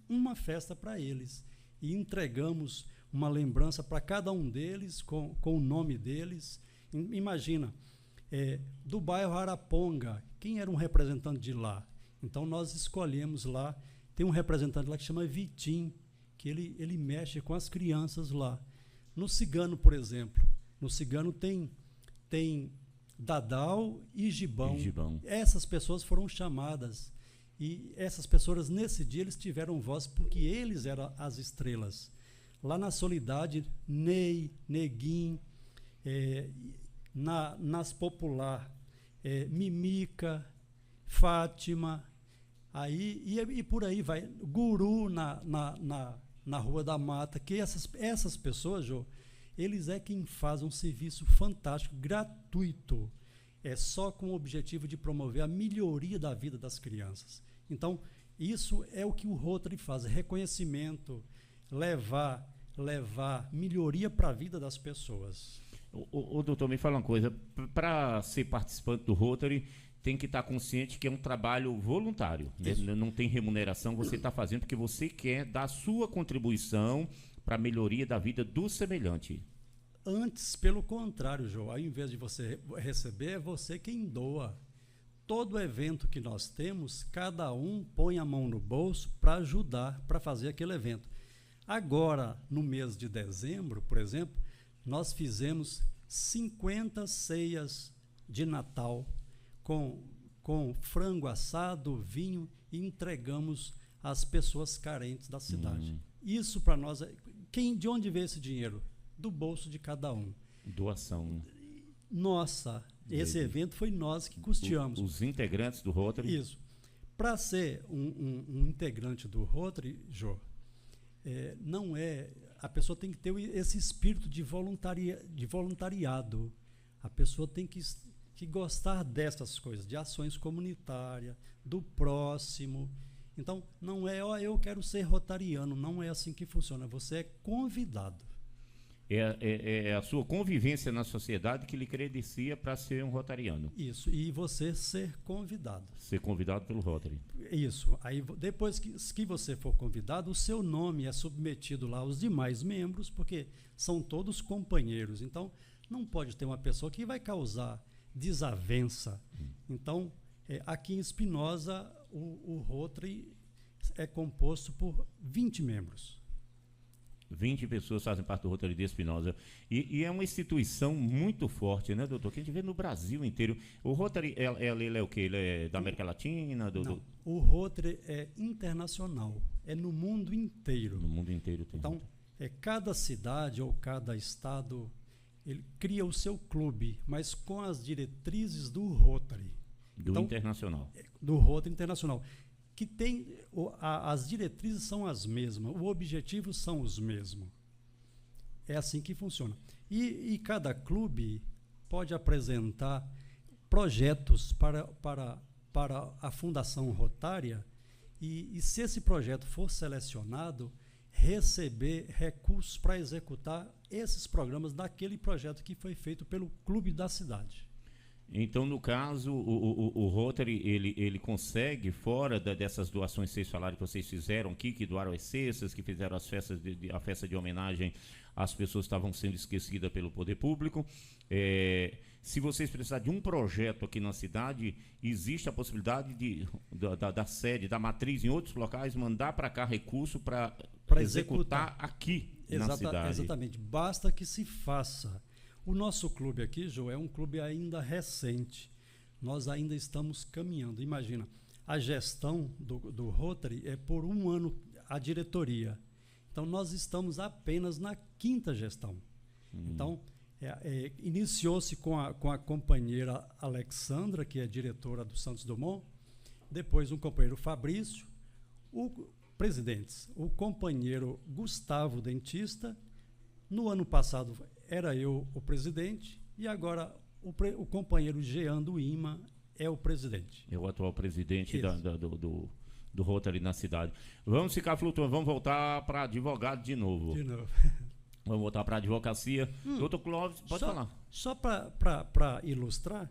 uma festa para eles. E entregamos uma lembrança para cada um deles, com o nome deles. Imagina, do bairro Araponga, quem era um representante de lá? Então, nós escolhemos lá, tem um representante lá que chama Vitim, que ele mexe com as crianças lá. No Cigano, por exemplo, no Cigano tem Dadal e Gibão. Essas pessoas foram chamadas, e essas pessoas, nesse dia, eles tiveram voz, porque eles eram as estrelas. Lá na Solidade, Ney, Neguinho, nas Popular, Mimica, Fátima, e por aí vai, Guru na Rua da Mata, que essas pessoas, Jô, eles quem fazem um serviço fantástico, gratuito, só com o objetivo de promover a melhoria da vida das crianças. Então, isso é o que o Rotary faz, reconhecimento, levar melhoria para a vida das pessoas. O doutor, me fala uma coisa, para ser participante do Rotary, tem que estar consciente que é um trabalho voluntário, né? Não tem remuneração, você está fazendo porque você quer dar a sua contribuição para a melhoria da vida do semelhante. Antes, pelo contrário, João, ao invés de você receber, é você quem doa. Todo evento que nós temos, cada um põe a mão no bolso para ajudar, para fazer aquele evento. Agora, no mês de dezembro, por exemplo, nós fizemos 50 ceias de Natal com frango assado, vinho, e entregamos às pessoas carentes da cidade. Isso para nós, de onde veio esse dinheiro? Do bolso de cada um. Doação. Nossa, esse evento foi nós que custeamos. Os integrantes do Rotary? Isso. Para ser um integrante do Rotary, Jô, a pessoa tem que ter esse espírito de voluntariado. A pessoa tem que gostar dessas coisas, de ações comunitárias, do próximo. Então, não é, eu quero ser rotariano, não é assim que funciona. Você é convidado. É a sua convivência na sociedade que lhe credencia para ser um rotariano. Isso, e você ser convidado. Ser convidado pelo Rotary. Isso, aí depois que você for convidado, o seu nome é submetido lá aos demais membros, porque são todos companheiros. Então, não pode ter uma pessoa que vai causar desavença. Então, aqui em Espinosa, o Rotary é composto por 20 membros. 20 pessoas fazem parte do Rotary de Espinosa. E é uma instituição muito forte, né, doutor? Que a gente vê no Brasil inteiro. O Rotary, ele é o quê? Ele é da América Latina? Não, o Rotary é internacional. É no mundo inteiro. No mundo inteiro tem. Então, cada cidade ou cada estado, ele cria o seu clube, mas com as diretrizes do Rotary. Do internacional. Do Rotary Internacional. Que tem, as diretrizes são as mesmas, os objetivos são os mesmos. É assim que funciona. E cada clube pode apresentar projetos para a Fundação Rotária e se esse projeto for selecionado, receber recursos para executar esses programas daquele projeto que foi feito pelo clube da cidade. Então, no caso, o Rotary, ele consegue, fora dessas doações que vocês falaram que vocês fizeram aqui, que doaram as cestas, que fizeram as festas, a festa de homenagem às pessoas que estavam sendo esquecidas pelo poder público, se vocês precisarem de um projeto aqui na cidade, existe a possibilidade da sede, da matriz em outros locais, mandar para cá recurso para executar aqui na cidade. Exatamente, basta que se faça. O nosso clube aqui, Jô, é um clube ainda recente. Nós ainda estamos caminhando. Imagina, a gestão do Rotary é por um ano a diretoria. Então, nós estamos apenas na 5ª gestão. Então, iniciou-se com a companheira Alexandra, que é diretora do Santos Dumont, depois um companheiro Fabrício, presidentes, o companheiro Gustavo, dentista. No ano passado era eu o presidente e agora o companheiro Jean do IMA é o presidente. É o atual presidente do Rotary na cidade. Vamos ficar flutuando, vamos voltar para advogado de novo. Vamos voltar para a advocacia. Doutor Clóvis, pode falar. Só para ilustrar,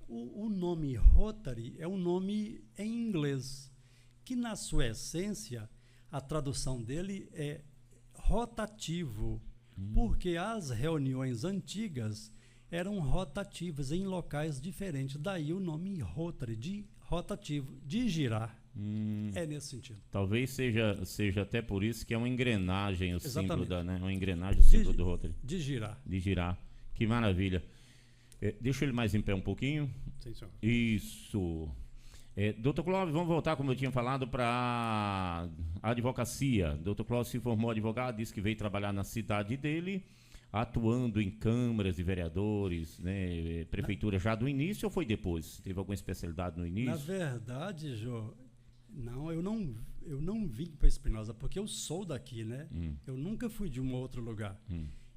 o nome Rotary é um nome em inglês, que na sua essência, a tradução dele é rotativo, porque as reuniões antigas eram rotativas em locais diferentes. Daí o nome Rotary, de rotativo, de girar. É nesse sentido. Talvez seja até por isso que é uma engrenagem o símbolo uma engrenagem o símbolo do Rotary. De girar. De girar. Que maravilha. Deixa ele mais em pé um pouquinho. Sim, senhor. Isso. Doutor Clóvis, vamos voltar, como eu tinha falado, para a advocacia. Doutor Clóvis se formou advogado, disse que veio trabalhar na cidade dele, atuando em câmaras de vereadores, né, prefeitura já do início ou foi depois? Teve alguma especialidade no início? Na verdade, Jô, eu não vim para Espinosa, porque eu sou daqui, né? Eu nunca fui de um outro lugar.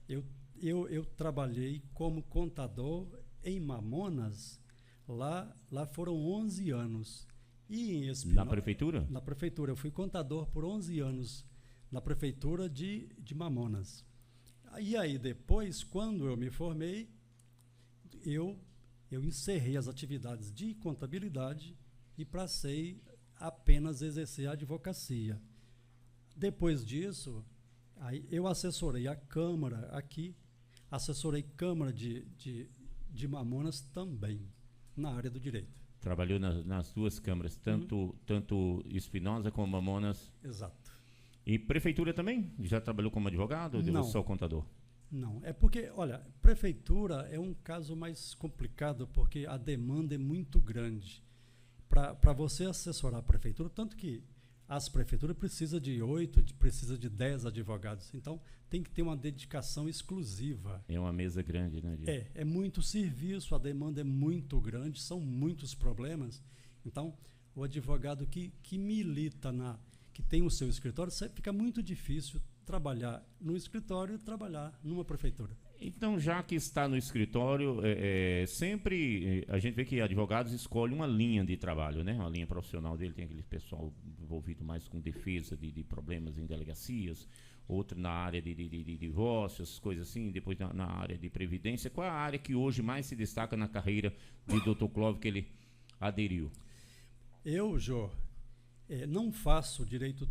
Eu trabalhei como contador em Mamonas. Lá foram 11 anos. E em Espinosa, na prefeitura? Na prefeitura. Eu fui contador por 11 anos na prefeitura de Mamonas. E aí depois, quando eu me formei, eu encerrei as atividades de contabilidade e passei apenas a exercer a advocacia. Depois disso, aí eu assessorei a Câmara aqui, assessorei Câmara de Mamonas também, na área do direito. Trabalhou nas duas câmaras, tanto Espinosa como Mamonas? Exato. E prefeitura também? Já trabalhou como advogado ou só contador? Não, é porque, olha, prefeitura é um caso mais complicado porque a demanda é muito grande. Para você assessorar a prefeitura, tanto que as prefeituras precisam de 8, precisa de 10 advogados. Então, tem que ter uma dedicação exclusiva. É uma mesa grande, né, Diego? É muito serviço, a demanda é muito grande, são muitos problemas. Então, o advogado que milita, que tem o seu escritório, fica muito difícil trabalhar no escritório e trabalhar numa prefeitura. Então, já que está no escritório, sempre a gente vê que advogados escolhem uma linha de trabalho, né? Uma linha profissional dele, tem aquele pessoal envolvido mais com defesa de problemas em delegacias, outro na área de divórcios, coisas assim, depois na área de previdência. Qual é a área que hoje mais se destaca na carreira de Dr. Clóvis que ele aderiu? Eu, Jô, não faço direito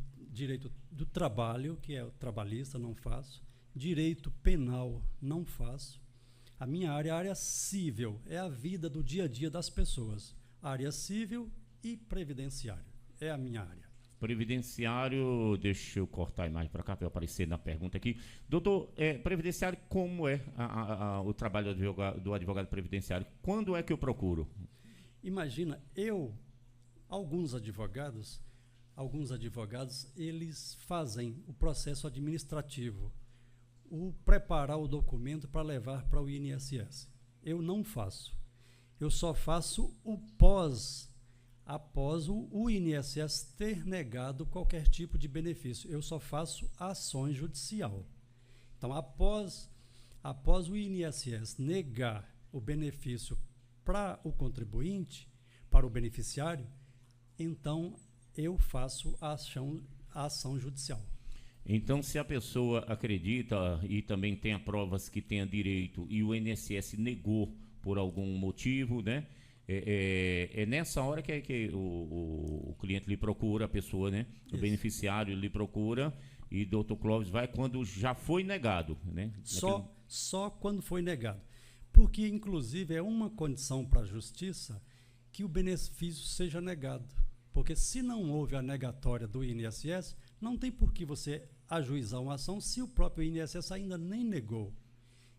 do trabalho, que é o trabalhista, não faço. Direito penal, não faço. A minha área é a área civil, é a vida do dia a dia das pessoas. Área civil e previdenciário, é a minha área. Previdenciário, deixa eu cortar a imagem para cá para eu aparecer na pergunta aqui. Doutor, previdenciário, como é o trabalho do advogado previdenciário? Quando é que eu procuro? Imagina, alguns advogados, eles fazem o processo administrativo, preparar o documento para levar para o INSS. Eu não faço. Eu só faço após o INSS ter negado qualquer tipo de benefício. Eu só faço ações judicial. Então, após o INSS negar o benefício para o contribuinte, para o beneficiário, então eu faço a ação judicial. Então, se a pessoa acredita e também tem provas que tenha direito e o INSS negou por algum motivo, né? É nessa hora que o cliente lhe procura, a pessoa, né? O beneficiário lhe procura e doutor Clóvis vai quando já foi negado, né? Só quando foi negado. Porque, inclusive, é uma condição para a justiça que o benefício seja negado. Porque se não houve a negatória do INSS, não tem por que você ajuizar uma ação se o próprio INSS ainda nem negou.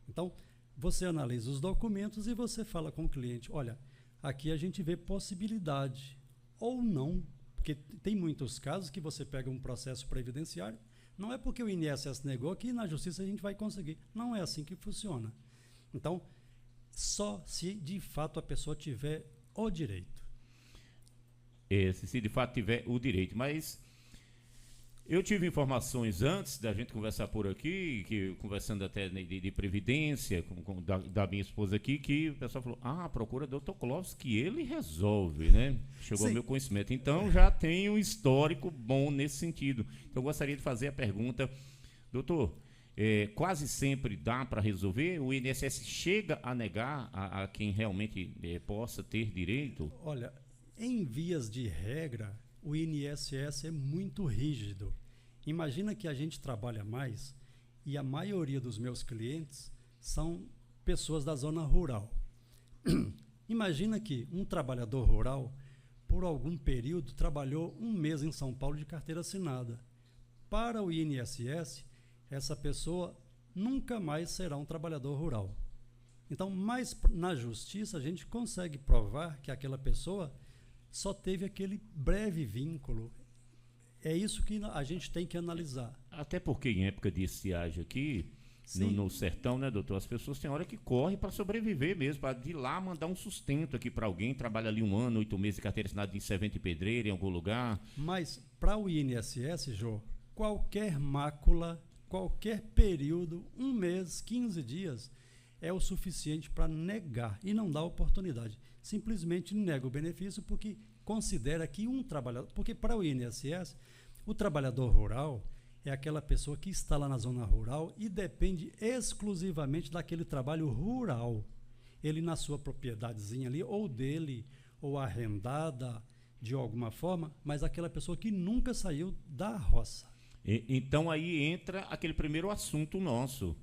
Então, você analisa os documentos e você fala com o cliente, olha, aqui a gente vê possibilidade ou não, porque tem muitos casos que você pega um processo previdenciário, não é porque o INSS negou que na justiça a gente vai conseguir. Não é assim que funciona. Então, só se de fato a pessoa tiver o direito. Se de fato tiver o direito, mas eu tive informações antes da gente conversar por aqui, conversando até de previdência da minha esposa aqui, que o pessoal falou, procura doutor Clóvis, que ele resolve, né? Chegou ao meu conhecimento. Então, já tem um histórico bom nesse sentido. Então, eu gostaria de fazer a pergunta, doutor, quase sempre dá para resolver? O INSS chega a negar a quem realmente possa ter direito? Olha, em vias de regra, o INSS é muito rígido. Imagina que a gente trabalha mais e a maioria dos meus clientes são pessoas da zona rural. Imagina que um trabalhador rural, por algum período, trabalhou um mês em São Paulo de carteira assinada. Para o INSS, essa pessoa nunca mais será um trabalhador rural. Então, mas na justiça, a gente consegue provar que aquela pessoa só teve aquele breve vínculo. É isso que a gente tem que analisar. Até porque em época de estiagem aqui, no sertão, né, doutor? As pessoas têm hora que correm para sobreviver mesmo, para de lá mandar um sustento aqui para alguém, trabalha ali 1 ano, 8 meses de carteira assinada em servente e pedreiro, em algum lugar. Mas para o INSS, Jô, qualquer mácula, qualquer período, 1 mês, 15 dias, é o suficiente para negar e não dar oportunidade. Simplesmente nega o benefício porque considera que um trabalhador... Porque para o INSS, o trabalhador rural é aquela pessoa que está lá na zona rural e depende exclusivamente daquele trabalho rural. Ele na sua propriedadezinha ali, ou dele, ou arrendada de alguma forma, mas aquela pessoa que nunca saiu da roça. Então aí entra aquele primeiro assunto nosso,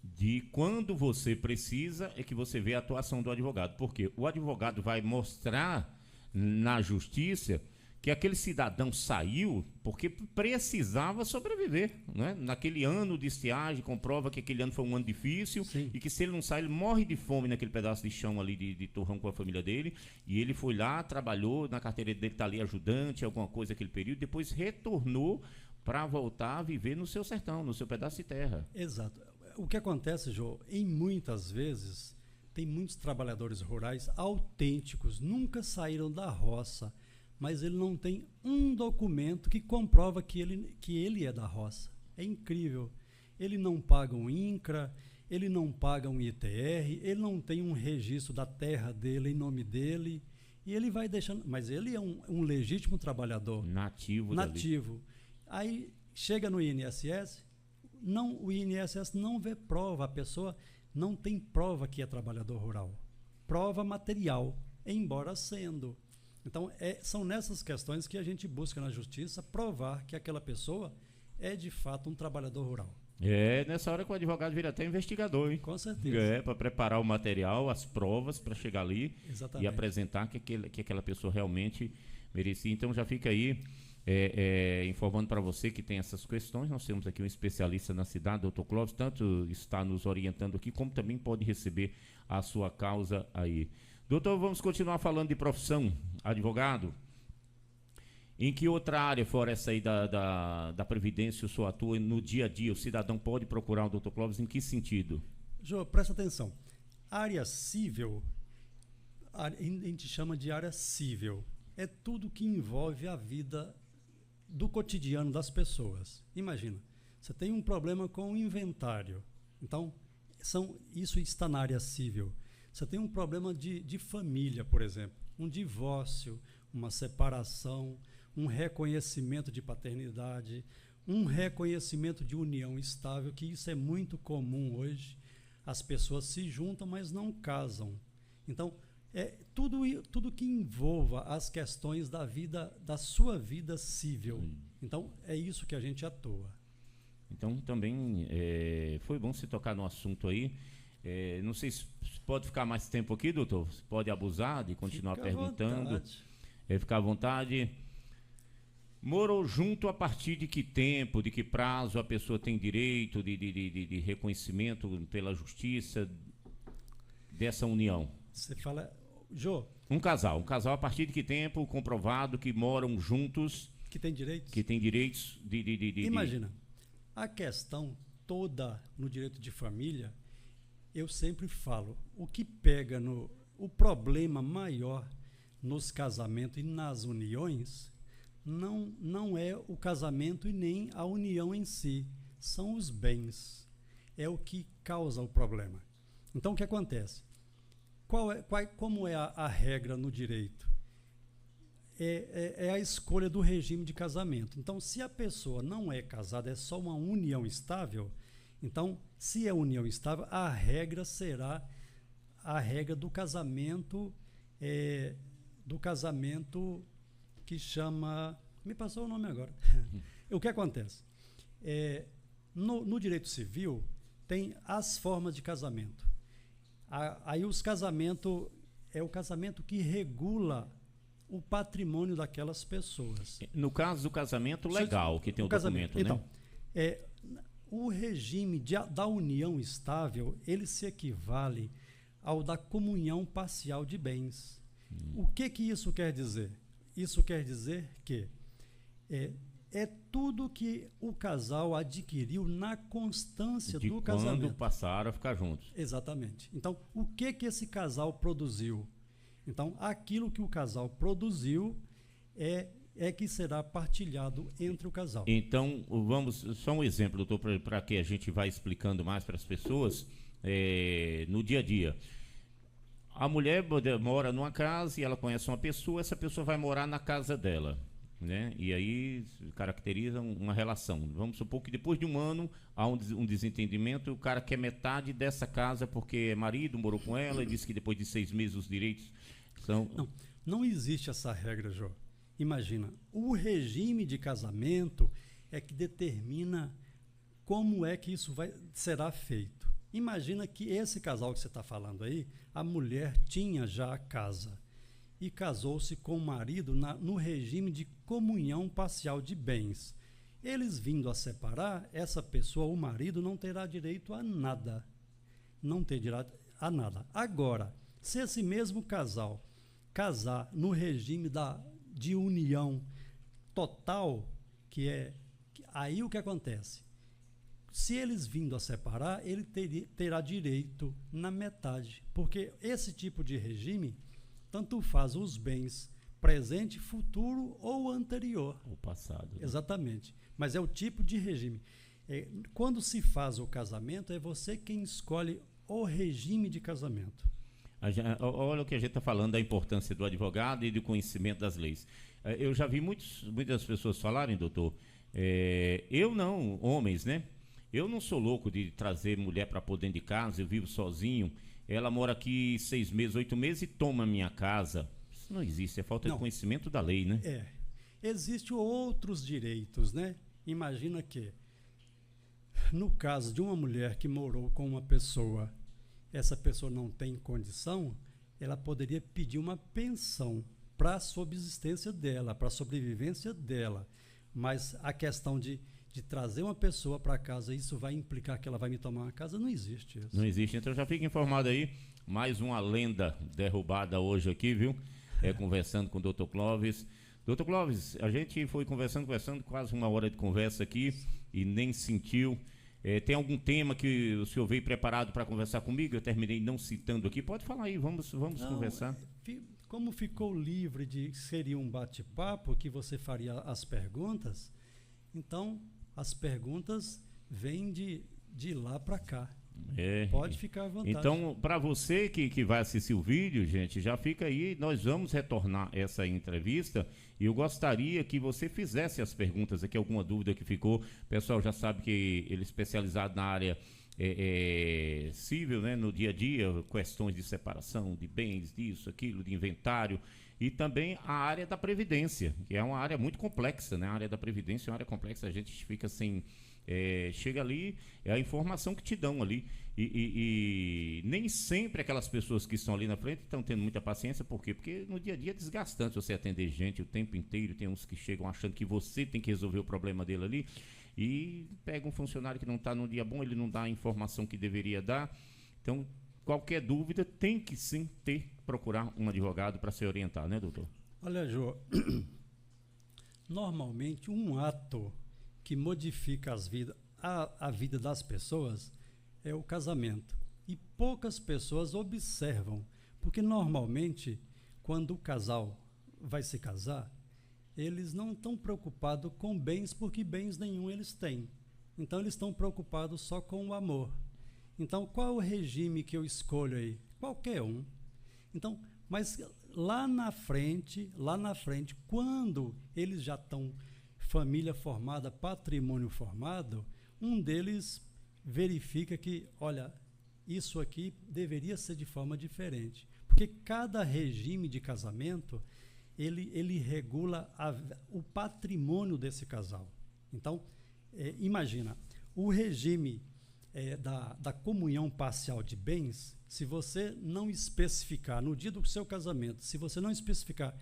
de quando você precisa é que você vê a atuação do advogado, porque o advogado vai mostrar na justiça que aquele cidadão saiu porque precisava sobreviver, né? Naquele ano de estiagem, comprova que aquele ano foi um ano difícil. Sim. E que se ele não sai, ele morre de fome naquele pedaço de chão ali de torrão com a família dele, e ele foi lá, trabalhou, na carteira dele está ali ajudante, alguma coisa naquele período, depois retornou para voltar a viver no seu sertão, no seu pedaço de terra. Exato. O que acontece, Jô, em muitas vezes, tem muitos trabalhadores rurais autênticos, nunca saíram da roça, mas ele não tem um documento que comprova que ele é da roça. É incrível. Ele não paga um INCRA, ele não paga um ITR, ele não tem um registro da terra dele em nome dele, e ele vai deixando... Mas ele é um legítimo trabalhador. Nativo. Aí chega no INSS... o INSS não vê prova, a pessoa não tem prova que é trabalhador rural. Prova material, embora sendo. Então, são nessas questões que a gente busca na justiça provar que aquela pessoa é de fato um trabalhador rural. Nessa hora que o advogado vira até investigador, hein? Com certeza. Para preparar o material, as provas, para chegar ali. Exatamente. E apresentar que aquela pessoa realmente merecia. Então, já fica aí... informando para você que tem essas questões, nós temos aqui um especialista na cidade, doutor Clóvis, tanto está nos orientando aqui, como também pode receber a sua causa aí. Doutor, vamos continuar falando de profissão, advogado. Em que outra área, fora essa aí da Previdência, o senhor atua no dia a dia? O cidadão pode procurar o doutor Clóvis em que sentido? Jô, presta atenção. Área civil, a gente chama de área civil. É tudo que envolve a vida do cotidiano das pessoas. Imagina, você tem um problema com o inventário. Então, isso está na área civil. Você tem um problema de família, por exemplo, um divórcio, uma separação, um reconhecimento de paternidade, um reconhecimento de união estável, que isso é muito comum hoje. As pessoas se juntam, mas não casam. Então, tudo que envolva as questões da sua vida civil. Então, é isso que a gente atua. Então, também foi bom você tocar no assunto aí. Não sei se pode ficar mais tempo aqui, doutor. Você pode abusar de continuar perguntando. Ficar à vontade. Morou junto a partir de que tempo, de que prazo a pessoa tem direito de reconhecimento pela justiça dessa união? Você fala, Jô. Um casal a partir de que tempo comprovado que moram juntos? Que tem direitos? Que tem direitos Imagina, a questão toda no direito de família, eu sempre falo, o que pega o problema maior nos casamentos e nas uniões não é o casamento e nem a união em si, são os bens. É o que causa o problema. Então, o que acontece? Como é a regra no direito? É a escolha do regime de casamento. Então, se a pessoa não é casada, é só uma união estável, então, se é união estável, a regra será a regra do casamento, que chama... Me passou o nome agora. O que acontece? No direito civil, tem as formas de casamento. Aí os casamentos... É o casamento que regula o patrimônio daquelas pessoas. No caso do casamento legal, que tem o documento, então, né? O regime da união estável, ele se equivale ao da comunhão parcial de bens. O que isso quer dizer? Isso quer dizer que é tudo que o casal adquiriu na constância do casamento. Quando passaram a ficar juntos. Exatamente. Então, o que esse casal produziu? Então, aquilo que o casal produziu é que será partilhado entre o casal. Então, vamos, só um exemplo, doutor, para que a gente vá explicando mais para as pessoas, no dia a dia. A mulher mora numa casa e ela conhece uma pessoa, essa pessoa vai morar na casa dela, né? E aí caracteriza uma relação. Vamos supor que depois de um ano há um desentendimento, o cara quer metade dessa casa porque é marido, morou com ela e disse que depois de 6 meses os direitos são... Não existe essa regra, Jô. Imagina, o regime de casamento é que determina como é que isso será feito. Imagina que esse casal que você está falando aí, a mulher tinha já a casa e casou-se com o marido no regime de comunhão parcial de bens. Eles vindo a separar, essa pessoa, o marido, não terá direito a nada. Não tem direito a nada. Agora, se esse mesmo casal casar no regime de união total, aí o que acontece? Se eles vindo a separar, ele terá direito na metade, porque esse tipo de regime tanto faz os bens presente, futuro ou anterior. O passado. Né? Exatamente. Mas é o tipo de regime. Quando se faz o casamento, é você quem escolhe o regime de casamento. Olha o que a gente está falando da importância do advogado e do conhecimento das leis. Eu já vi muitas pessoas falarem, doutor, eu não, homens, né? Eu não sou louco de trazer mulher para pôr dentro de casa, eu vivo sozinho, ela mora aqui 6 meses, 8 meses e toma a minha casa. Isso não existe, é falta de conhecimento da lei, né? Existem outros direitos, né? Imagina que, no caso de uma mulher que morou com uma pessoa, essa pessoa não tem condição, ela poderia pedir uma pensão para a subsistência dela, para a sobrevivência dela. Mas a questão de trazer uma pessoa para casa, isso vai implicar que ela vai me tomar uma casa, não existe isso. Não existe, então já fica informado aí, mais uma lenda derrubada hoje aqui, viu? Conversando com o Dr. Clóvis. Dr. Clóvis, a gente foi conversando, quase 1 hora de conversa aqui e nem sentiu. Tem algum tema que o senhor veio preparado para conversar comigo? Eu terminei não citando aqui. Pode falar aí, vamos conversar. Como ficou livre seria um bate-papo que você faria as perguntas, então as perguntas vêm de lá para cá. Pode ficar à vontade. Então, para você que vai assistir o vídeo, gente, já fica aí, nós vamos retornar essa entrevista e eu gostaria que você fizesse as perguntas aqui, alguma dúvida que ficou. O pessoal já sabe que ele é especializado na área cível, né, no dia a dia, questões de separação de bens, disso, aquilo, de inventário, e também a área da previdência, que é uma área muito complexa, né? A área da previdência é uma área complexa, a gente fica assim, chega ali, é a informação que te dão ali, e nem sempre aquelas pessoas que estão ali na frente estão tendo muita paciência. Por quê? Porque no dia a dia é desgastante você atender gente o tempo inteiro, tem uns que chegam achando que você tem que resolver o problema dele ali, e pega um funcionário que não está num dia bom, ele não dá a informação que deveria dar. Então, qualquer dúvida tem que sim procurar um advogado para se orientar, né, doutor? Olha, Jô, normalmente um ato que modifica a vida das pessoas é o casamento. E poucas pessoas observam, porque normalmente quando o casal vai se casar, eles não estão preocupados com bens, porque bens nenhum eles têm. Então eles estão preocupados só com o amor. Então qual é o regime que eu escolho aí? Qualquer um. Então, mas lá na frente, quando eles já estão família formada, patrimônio formado, um deles verifica que, olha, isso aqui deveria ser de forma diferente. Porque cada regime de casamento, ele regula o patrimônio desse casal. Então, imagina, o regime da comunhão parcial de bens, se você não especificar, no dia do seu casamento, se você não especificar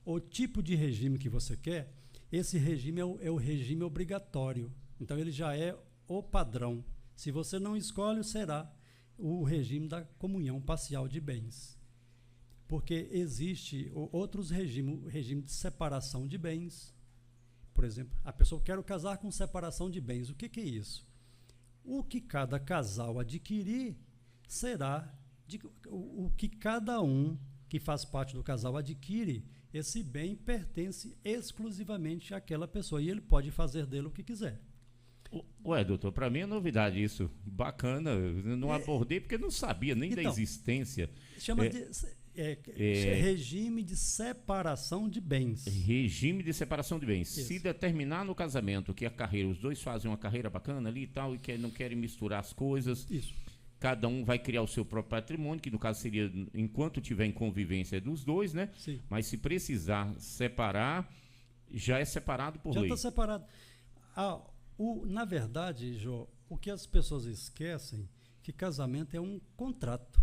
o tipo de regime que você quer, esse regime é o regime obrigatório. Então, ele já é o padrão. Se você não escolhe, será o regime da comunhão parcial de bens. Porque existe outros regimes, o regime de separação de bens. Por exemplo, a pessoa quer casar com separação de bens. O que é isso? O que cada casal adquirir será o que cada um que faz parte do casal adquire. Esse bem pertence exclusivamente àquela pessoa e ele pode fazer dele o que quiser. Ué, doutor, para mim é novidade isso. Bacana, eu não abordei porque não sabia nem da existência. Chama de regime de separação de bens. Regime de separação de bens. Isso. Se determinar no casamento que a carreira, os dois fazem uma carreira bacana ali e tal, e que não querem misturar as coisas, isso. Cada um vai criar o seu próprio patrimônio, que no caso seria, enquanto tiver em convivência dos dois, né? Sim. Mas se precisar separar, já é separado por lei. Já está separado. Na verdade, Jô, o que as pessoas esquecem que casamento é um contrato.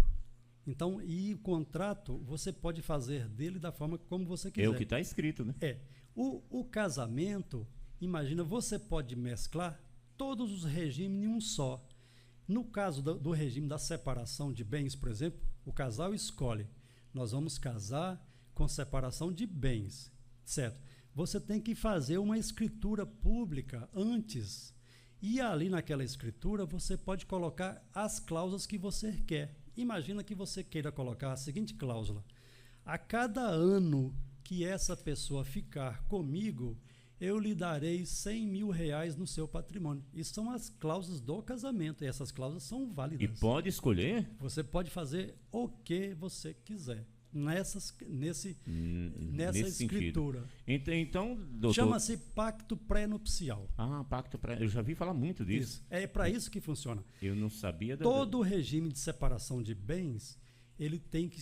Então, e o contrato você pode fazer dele da forma como você quiser. É o que está escrito, né? O casamento, imagina, você pode mesclar todos os regimes em um só. No caso do regime da separação de bens, por exemplo, o casal escolhe, nós vamos casar com separação de bens, certo? Você tem que fazer uma escritura pública antes. E ali naquela escritura você pode colocar as cláusulas que você quer. Imagina que você queira colocar a seguinte cláusula: a cada ano que essa pessoa ficar comigo, eu lhe darei 100 mil reais no seu patrimônio. Isso são as cláusulas do casamento, e essas cláusulas são válidas. E pode escolher? Você pode fazer o que você quiser nessa escritura. Então, doutor... Chama-se pacto pré-nupcial. Pacto pré... Eu já vi falar muito disso. Isso. É para isso que funciona. Eu não sabia. Todo o regime de separação de bens, ele tem que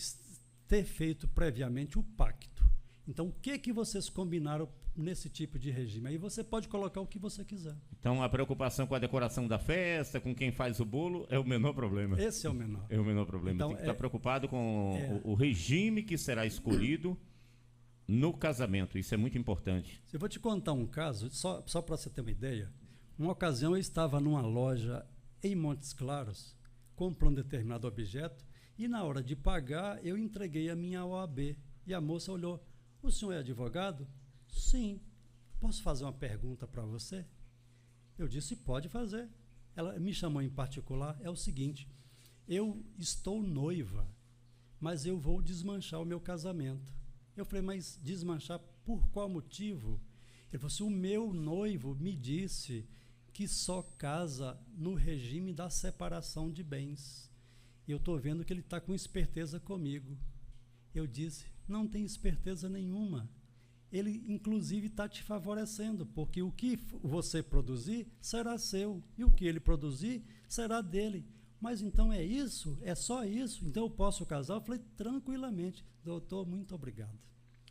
ter feito previamente o pacto. Então, o que vocês combinaram nesse tipo de regime? Aí você pode colocar o que você quiser. Então, a preocupação com a decoração da festa, com quem faz o bolo, é o menor problema. Esse é o menor. É o menor problema. Então, tem que estar preocupado com o regime que será escolhido no casamento. Isso é muito importante. Eu vou te contar um caso, só para você ter uma ideia. Uma ocasião, eu estava numa loja em Montes Claros, comprando um determinado objeto, e na hora de pagar, eu entreguei a minha OAB. E a moça olhou: o senhor é advogado? Sim. Posso fazer uma pergunta para você? Eu disse: pode fazer. Ela me chamou em particular. É o seguinte: eu estou noiva, mas eu vou desmanchar o meu casamento. Eu falei: mas desmanchar por qual motivo? Ele falou assim: o meu noivo me disse que só casa no regime da separação de bens. E eu estou vendo que ele está com esperteza comigo. Eu disse: não tem esperteza nenhuma. ele inclusive está te favorecendo, porque o que você produzir será seu, e o que ele produzir será dele. Mas então é isso? É só isso? Então eu posso casar? Eu falei, tranquilamente. Doutor, muito obrigado.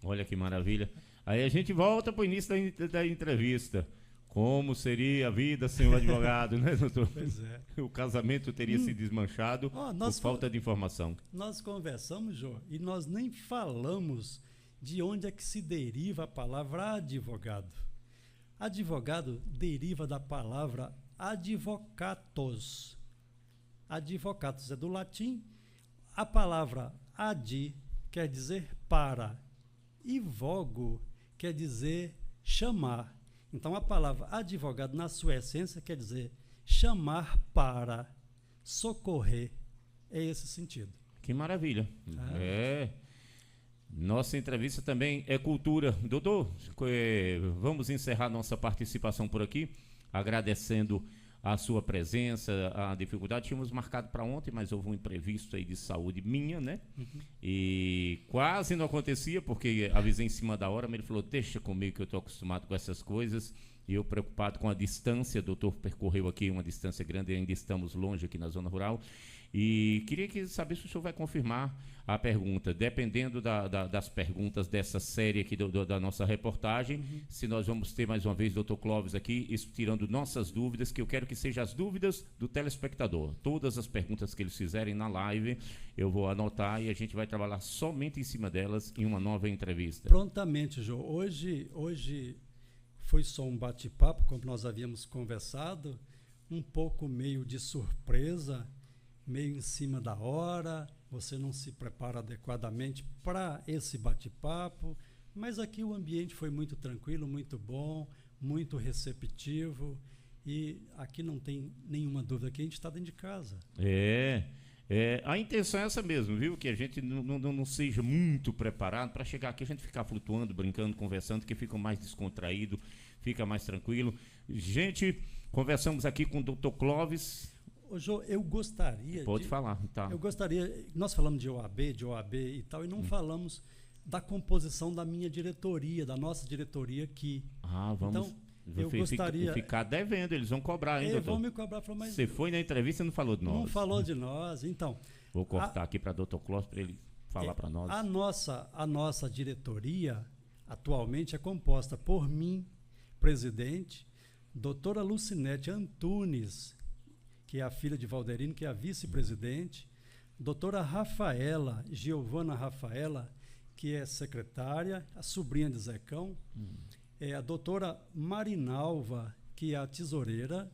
Olha que maravilha. Aí a gente volta para o início da entrevista. Como seria a vida sem o advogado, né, doutor? Pois é. O casamento teria se desmanchado por falta de informação. Nós conversamos, Jô, e nós nem falamos de onde é que se deriva a palavra advogado. Advogado deriva da palavra advocatus. Advocatus é do latim. A palavra adi quer dizer para e vogo quer dizer chamar. Então, a palavra advogado, na sua essência, quer dizer chamar para, socorrer. É esse sentido. Que maravilha. Nossa entrevista também é cultura. Doutor, vamos encerrar nossa participação por aqui, agradecendo a sua presença, a dificuldade. Tínhamos marcado para ontem, mas houve um imprevisto aí de saúde minha, né? E quase não acontecia, porque avisei em cima da hora, mas ele falou, deixa comigo que eu estou acostumado com essas coisas. E eu preocupado com a distância, o doutor percorreu aqui uma distância grande, ainda estamos longe aqui na zona rural. E queria saber se o senhor vai confirmar a pergunta, dependendo das perguntas dessa série aqui da nossa reportagem, se nós vamos ter mais uma vez o doutor Clóvis aqui, tirando nossas dúvidas, que eu quero que sejam as dúvidas do telespectador. Todas as perguntas que eles fizerem na live, eu vou anotar e a gente vai trabalhar somente em cima delas em uma nova entrevista. Prontamente, Jô. Hoje foi só um bate-papo, como nós havíamos conversado, um pouco meio de surpresa, meio em cima da hora, você não se prepara adequadamente para esse bate-papo, mas aqui o ambiente foi muito tranquilo, muito bom, muito receptivo, e aqui não tem nenhuma dúvida que a gente está dentro de casa. A intenção é essa mesmo, viu? Que a gente não seja muito preparado para chegar aqui, a gente ficar flutuando, brincando, conversando, que fica mais descontraído, fica mais tranquilo. Gente, conversamos aqui com o Dr. Clóvis. Ô, Jô, eu gostaria... Pode falar, tá. Eu gostaria... Nós falamos de OAB e tal, e não falamos da composição da minha diretoria, da nossa diretoria aqui. Vamos... Então, eu gostaria... Ficar devendo, eles vão cobrar ainda. Eles vão me cobrar. Mas você foi na entrevista e não falou de nós. Não falou de nós, então... Vou cortar aqui para o Dr. Clóvis para ele falar para nós. A nossa diretoria, atualmente, é composta por mim, presidente, doutora Lucinete Antunes, que é a filha de Valderino, que é a vice-presidente, doutora Rafaela, Giovana Rafaela, que é secretária, a sobrinha de Zecão, a doutora Marinalva, que é a tesoureira,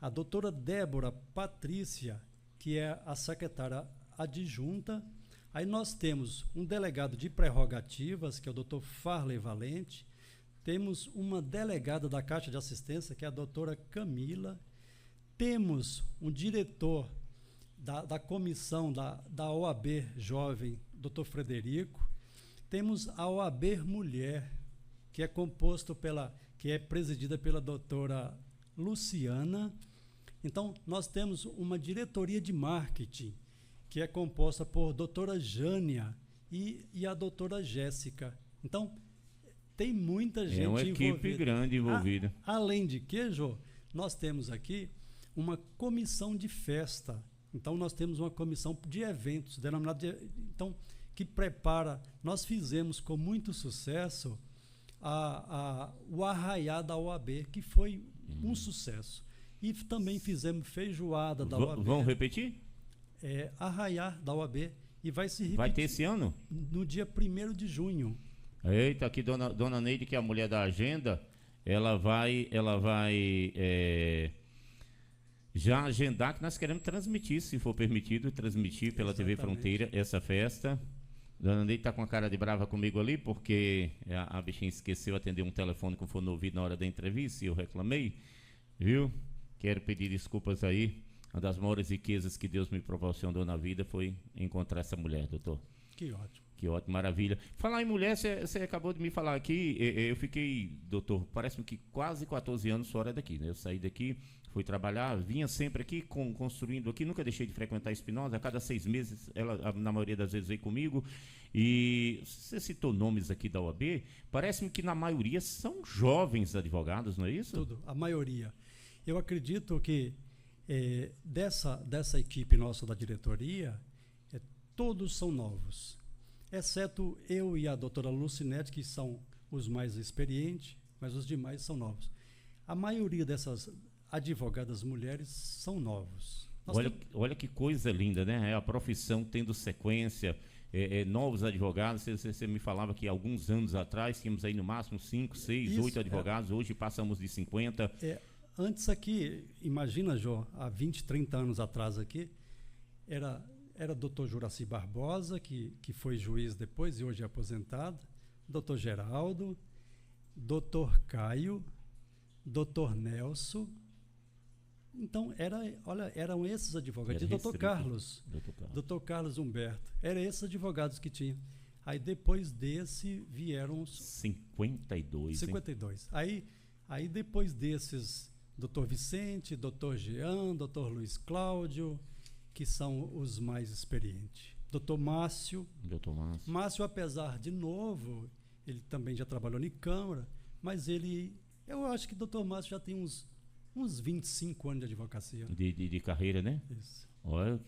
a doutora Débora Patrícia, que é a secretária adjunta. Aí nós temos um delegado de prerrogativas, que é o doutor Farley Valente, temos uma delegada da Caixa de Assistência, que é a doutora Camila, temos um diretor da comissão da OAB Jovem, doutor Frederico, temos a OAB Mulher, que é presidida pela doutora Luciana. Então, nós temos uma diretoria de marketing, que é composta por doutora Jânia e a doutora Jéssica. Então, tem muita gente envolvida. É uma equipe grande envolvida. Além de que, Jô, nós temos aqui uma comissão de festa. Então, nós temos uma comissão de eventos, que prepara. Nós fizemos com muito sucesso o Arraiá da OAB, que foi um sucesso. E também fizemos feijoada da OAB. Vamos repetir? Arraiá da OAB. E vai se repetir. Vai ter esse ano? No dia 1º de junho. Eita, aqui dona Neide, que é a mulher da agenda, ela vai já agendar, que nós queremos transmitir, se for permitido, transmitir pela TV Fronteira essa festa. Dona Neide está com a cara de brava comigo ali, porque a bichinha esqueceu de atender um telefone que foi no ouvido na hora da entrevista e eu reclamei, viu? Quero pedir desculpas aí. Uma das maiores riquezas que Deus me proporcionou na vida foi encontrar essa mulher, doutor. Que ótimo. Que ótimo, maravilha. Falar em mulher, você acabou de me falar aqui, eu fiquei, doutor, parece-me que quase 14 anos fora daqui, né? Eu saí daqui, fui trabalhar, vinha sempre aqui, construindo aqui, nunca deixei de frequentar a Espinosa, a cada 6 meses, ela, na maioria das vezes, veio comigo, e você citou nomes aqui da OAB, parece-me que na maioria são jovens advogados, não é isso? Tudo, a maioria. Eu acredito que dessa equipe nossa da diretoria, todos são novos. Exceto eu e a doutora Lucinete, que são os mais experientes, mas os demais são novos. A maioria dessas advogadas mulheres são novos. Olha que coisa linda, né? É a profissão tendo sequência, novos advogados. Você me falava que alguns anos atrás tínhamos aí no máximo 5, 6, 8 advogados, hoje passamos de 50. Antes aqui, imagina, Jô, há 20, 30 anos atrás aqui, era Dr. Juraci Barbosa, que foi juiz depois e hoje é aposentado, Dr. Geraldo, Dr. Caio, Dr. Nelson. Então, eram esses advogados. E Dr. Carlos, Dr. Carlos Humberto. Eram esses advogados que tinham. Aí, depois desse, vieram os... 52. 52. Aí, depois desses, Dr. Vicente, Dr. Jean, Dr. Luiz Cláudio, que são os mais experientes. Dr. Márcio. Márcio, apesar de novo, ele também já trabalhou em Câmara, mas eu acho que o Dr. Márcio já tem uns 25 anos de advocacia. De carreira, né? Isso. Olha,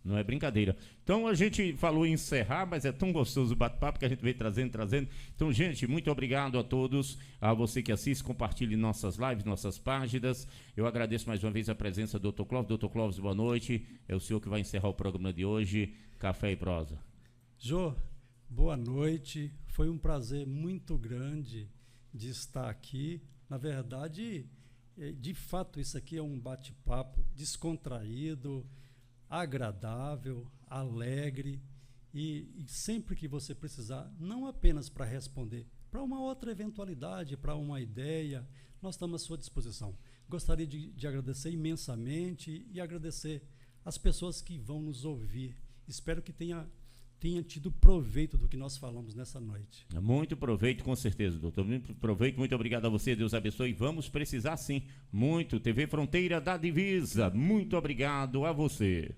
não é brincadeira. Então, a gente falou em encerrar, mas é tão gostoso o bate-papo que a gente veio trazendo. Então, gente, muito obrigado a todos, a você que assiste, compartilhe nossas lives, nossas páginas. Eu agradeço mais uma vez a presença do Dr. Clóvis. Dr. Clóvis, boa noite. É o senhor que vai encerrar o programa de hoje, Café e Prosa. Jô, boa noite. Foi um prazer muito grande de estar aqui. Na verdade, de fato, isso aqui é um bate-papo descontraído, agradável, alegre e sempre que você precisar, não apenas para responder, para uma outra eventualidade, para uma ideia, nós estamos à sua disposição. Gostaria de agradecer imensamente e agradecer as pessoas que vão nos ouvir. Espero que tenha tido proveito do que nós falamos nessa noite. Muito proveito, com certeza, doutor. Muito proveito, muito obrigado a você, Deus abençoe. Vamos precisar sim, muito. TV Fronteira da Divisa, muito obrigado a você.